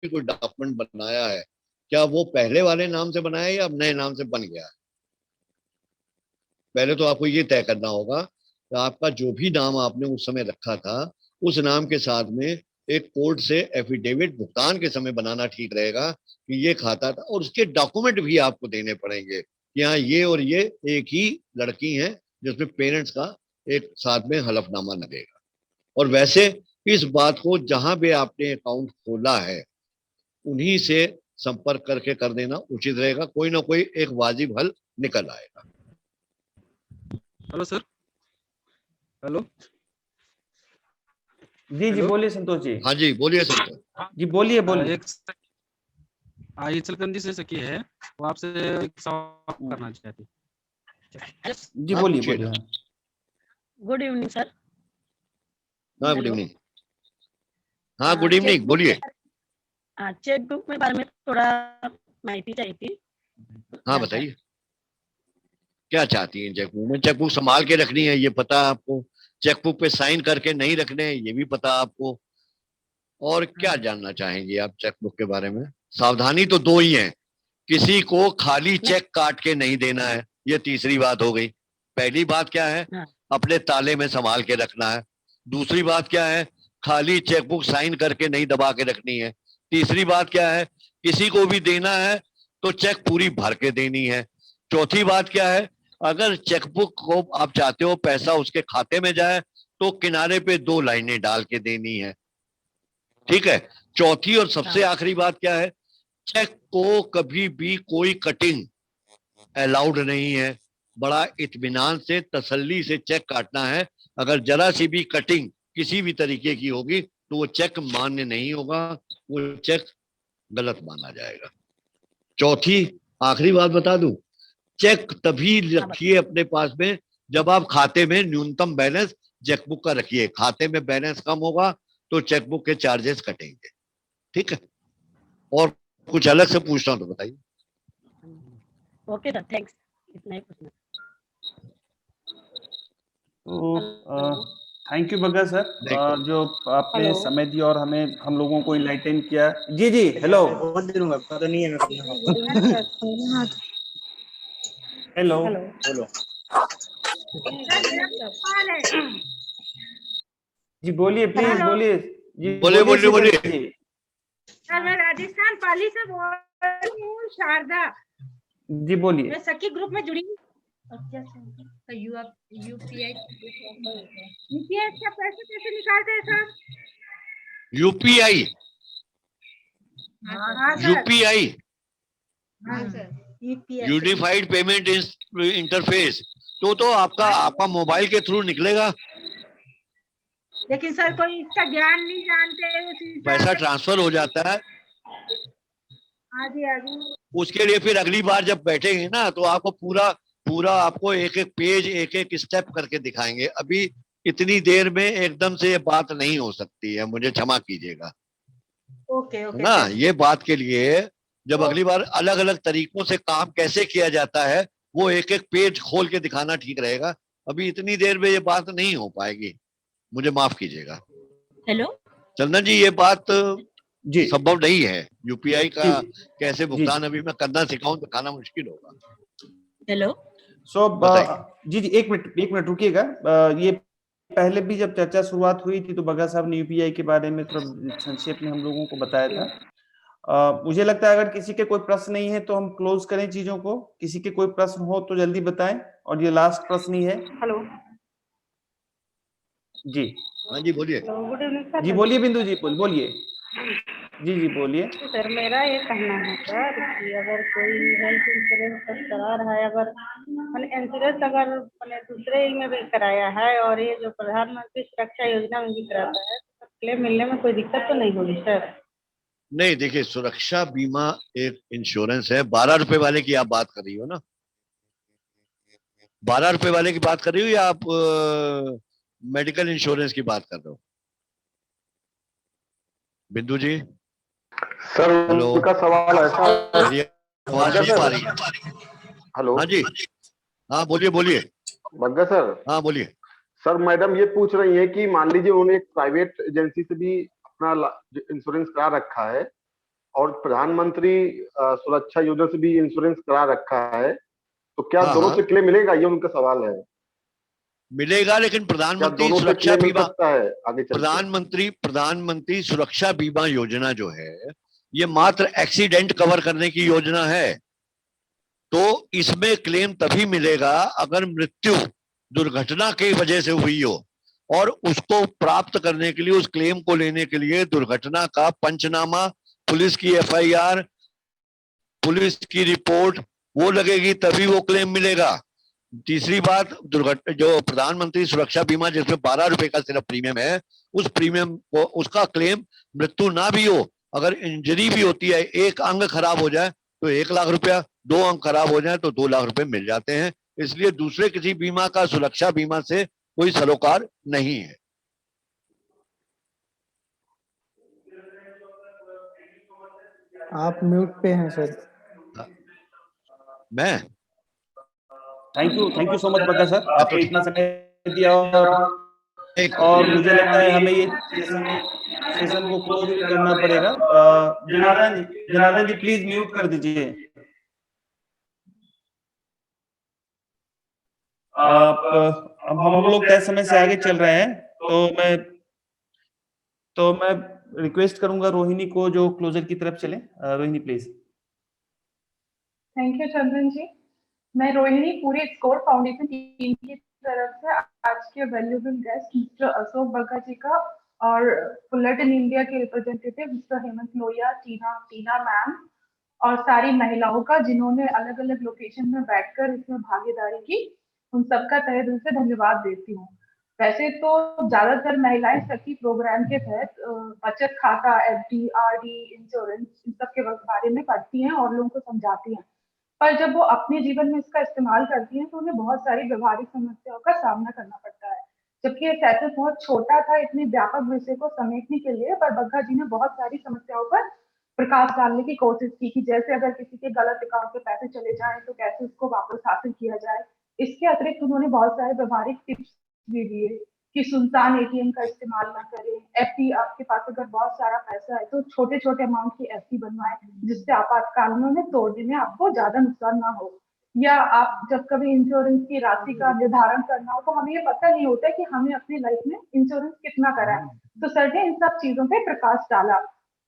कोई डॉक्यूमेंट बनाया है, क्या वो पहले वाले नाम से बनाया है या अब नए नाम से बन गया है? पहले तो आपको ये तय करना होगा कि आपका जो भी नाम आपने उस समय रखा था, उस नाम के साथ में एक कोर्ट से एफिडेविट भुगतान के समय बनाना ठीक रहेगा कि ये खाता था, और उसके डॉक्यूमेंट भी आपको देने पड़ेंगे कि हाँ ये और ये एक ही लड़की है, जिसमें पेरेंट्स का एक साथ में हलफनामा लगेगा। और वैसे इस बात को जहां भी आपने अकाउंट खोला है उन्हीं से संपर्क करके कर देना उचित रहेगा, कोई ना कोई एक वाजिब हल निकल आएगा। Hello sir. हेलो जी बोलिए संतोष जी। हाँ जी बोलिए संतोष जी, बोलिए। एक आइचलकंदी से सखी है, वो आपसे एक सवाल करना चाहती। जी बोलिए। Good evening sir. हाँ गुड इवनिंग। हाँ गुड इवनिंग, बोलिए। चेकबुक में बारे में थोड़ा माहिती चाहिए थी। हाँ बताइए, क्या चाहती हैं चेकबुक में? चेकबुक संभाल के रखनी है ये पता है आपको, चेकबुक पे साइन करके नहीं रखने हैं ये भी पता आपको, और क्या जानना चाहेंगे आप चेकबुक के बारे में? सावधानी तो 2 ही है, किसी को खाली चेक काट के नहीं देना है, ये तीसरी बात हो गई। पहली बात क्या है, अपने ताले में संभाल के रखना है। दूसरी बात क्या है, खाली चेकबुक साइन करके नहीं दबा के रखनी है। तीसरी बात क्या है, किसी को भी देना है तो चेक पूरी भर के देनी है। चौथी बात क्या है, अगर चेकबुक को आप चाहते हो पैसा उसके खाते में जाए तो किनारे पे 2 लाइनें डाल के देनी है। ठीक है। चौथी और सबसे आखिरी बात क्या है, चेक को कभी भी कोई कटिंग अलाउड नहीं है। बड़ा इत्मीनान से तसल्ली से चेक काटना है। अगर जरा सी भी कटिंग किसी भी तरीके की होगी तो वो चेक मान्य नहीं होगा, वो चेक गलत माना जाएगा। चौथी आखिरी बात बता दूं, चेक तभी रखिए अपने पास में जब आप खाते में न्यूनतम बैलेंस चेकबुक का रखिए। खाते में बैलेंस कम होगा तो चेकबुक के चार्जेस कटेंगे। ठीक है। और कुछ अलग से पूछना हो तो बताइए। Okay sir, thanks. इतना ही पूछना। तो थैंक यू बग्गा सर, जो आपने समय दिया और हम लोगों को इनलाइटन किया। जी हेलो। हेलो बोलो। जी बोलिए, प्लीज बोलिए। जी बोलिए। सर मैं राजस्थान पाली से बोल रही हूँ, शारदा। जी बोलिए। मैं सखी ग्रुप में जुड़ी हूँ। यूपीआई का पैसे कैसे निकालते हैं sir? UPI unified payment interface तो आपका मोबाइल के थ्रू निकलेगा। लेकिन सर कोई इसका ज्ञान नहीं जानते, पैसा ट्रांसफर हो जाता है। आगे उसके लिए फिर अगली बार जब बैठेंगे ना तो आपको पूरा आपको एक एक पेज एक एक स्टेप करके दिखाएंगे। अभी इतनी देर में एकदम से ये बात नहीं हो सकती है, मुझे क्षमा कीजिएगा। ओके ना ये बात के लिए जब अगली बार अलग अलग तरीकों से काम कैसे किया जाता है वो एक एक पेज खोल के दिखाना ठीक रहेगा। अभी इतनी देर में ये बात नहीं हो पाएगी, मुझे माफ कीजिएगा। हेलो चंदन जी, ये बात जी संभव नहीं है। यूपीआई का जी कैसे भुगतान अभी मैं करना सिखाऊं तो खाना मुश्किल होगा। हेलो जी जी, एक मिनट रुकिएगा। ये पहले भी जब चर्चा शुरुआत हुई थी तो बग्गा साहब ने यूपीआई के बारे में थोड़ा संक्षेप में हम लोगों को बताया था। मुझे लगता है अगर किसी के कोई प्रश्न नहीं है तो हम क्लोज करें चीजों को। किसी के कोई प्रश्न हो तो जल्दी बताएं, और ये लास्ट प्रश्न ही है। हेलो जी हाँ जी, बोलिए। Good evening sir. जी बोलिए बिंदु जी, बोलिए। जी बोलिए। सर मेरा ये कहना है सर कि अगर कोई हेल्थ इंश्योरेंस करा रहा है, अगर मैंने इंश्योरेंस अगर मैंने दूसरे में भी कराया है और ये जो प्रधानमंत्री सुरक्षा योजना में भी कराता है तो क्लेम मिलने में कोई दिक्कत तो नहीं होगी सर? नहीं, देखिए, सुरक्षा बीमा एक इंश्योरेंस है। 12 रुपए वाले की आप बात कर रही हो ना? 12 रुपए वाले की बात कर रही हो या आप मेडिकल इंश्योरेंस की बात कर रहे हो बिंदु जी? सर हेलो, उनका सवाल ऐसा है। मेरी आवाज नहीं आ रही है? हेलो, हाँ जी, हाँ बोलिए। बग्गा सर। हाँ बोलिए। सर मैडम ये पूछ रही है कि मान लीजिए उन्होंने एक प्राइवेट एजेंसी से भी अपना इंश्योरेंस करा रखा है और प्रधानमंत्री सुरक्षा योजना से भी इंश्योरेंस करा रखा है, तो क्या दोनों से क्लेम मिलेगा? ये उनका सवाल है। मिलेगा, लेकिन प्रधानमंत्री सुरक्षा बीमा है आगे प्रधानमंत्री सुरक्षा बीमा योजना जो है ये मात्र एक्सीडेंट कवर करने की योजना है। तो इसमें क्लेम तभी मिलेगा अगर मृत्यु दुर्घटना की वजह से हुई हो, और उसको प्राप्त करने के लिए, उस क्लेम को लेने के लिए दुर्घटना का पंचनामा, पुलिस की एफआईआर, पुलिस की रिपोर्ट वो लगेगी, तभी वो क्लेम मिलेगा। तीसरी बात, जो प्रधानमंत्री सुरक्षा बीमा जिसमें 12 रुपए का सिर्फ प्रीमियम है, उस प्रीमियम को, उसका क्लेम मृत्यु ना भी हो, अगर इंजरी भी होती है, एक अंग खराब हो जाए तो 1 लाख रुपया, 2 अंग खराब हो जाए तो 2 लाख रुपए मिल जाते हैं। इसलिए दूसरे किसी बीमा का सुरक्षा बीमा से कोई सरोकार नहीं है। आप म्यूट पे हैं सर। मैं thank you so much Bagga sir, आपने इतना समय दिया और मुझे लगता है हमें ये सेशन को क्लोज भी करना पड़ेगा। जनार्दन जी प्लीज म्यूट कर दीजिए। अब हम लोग तय समय से आगे चल रहे हैं, तो मैं रिक्वेस्ट करूंगा रोहिणी को जो क्लोजर की तरफ चले। रोहिणी प्लीज। थैंक यू चंदन जी। मैं रोहिणी, पूरे स्कोर फाउंडेशन टीम की तरफ से आज के valuable guest mister Ashok Bagga ji का और फुलरटन इंडिया के representative mister Hemant Lohia, Tina ma'am और सारी महिलाओं का जिन्होंने अलग अलग लोकेशन में बैठकर इसमें भागीदारी की, उन सबका तहे दिल से धन्यवाद देती हूँ। वैसे तो ज्यादातर महिलाएं सखी प्रोग्राम के तहत बचत खाता, एफडी, आरडी, इंश्योरेंस इन सब के बारे में पढ़ती हैं और लोगों को समझाती हैं, पर जब वो अपने जीवन में इसका इस्तेमाल करती हैं तो उन्हें बहुत सारी व्यवहारिक समस्याओं का सामना करना पड़ता है। जबकि ये सेशन बहुत छोटा था इतने व्यापक विषय को समेटने के लिए, पर बग्गा जी ने बहुत सारी समस्याओं पर प्रकाश डालने की कोशिश की कि जैसे अगर किसी के गलत अकाउंट पे पैसे चले जाएं तो कैसे उसको वापस हासिल किया जाए। इसके अतिरिक्त उन्होंने बहुत सारे व्यवहारिक टिप्स भी दिए कि सुनसान एटीएम का इस्तेमाल ना करें, एफडी, आपके पास अगर बहुत सारा पैसा है तो छोटे छोटे अमाउंट की एफडी बनवाएं जिससे आपातकाल में उन्हें तोड़ने में आपको ज्यादा नुकसान ना हो। या आप जब कभी इंश्योरेंस की राशि का निर्धारण करना हो तो हमें ये पता नहीं होता कि हमें अपनी लाइफ में इंश्योरेंस कितना कराए, तो सर ने इन सब चीजों पे प्रकाश डाला।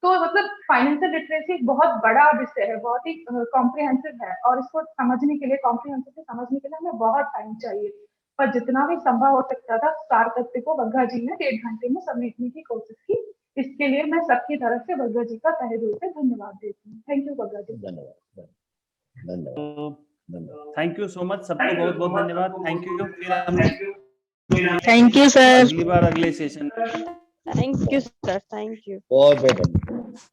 तो मतलब फाइनेंशियल लिटरेसी एक बहुत बड़ा विषय है, बहुत ही कॉम्प्रिहेंसिव है और इसको समझने के लिए, कॉम्प्रिहेंसिव समझने के लिए हमें बहुत टाइम चाहिए, पर जितना भी संभव हो सकता था सार तत्व को बग्गा जी ने 1.5 घंटे में समेटने की कोशिश की। इसके लिए मैं सबकी तरफ से बग्गा जी का तहे दिल से धन्यवाद देती हूँ। थैंक यू बग्गा जी। धन्यवाद। थैंक यू सो मच, सबको बहुत बहुत धन्यवाद। Thank you. Thank you sir. अगली बार अगले session. Thank you sir, thank you. बहुत बहुत धन्यवाद।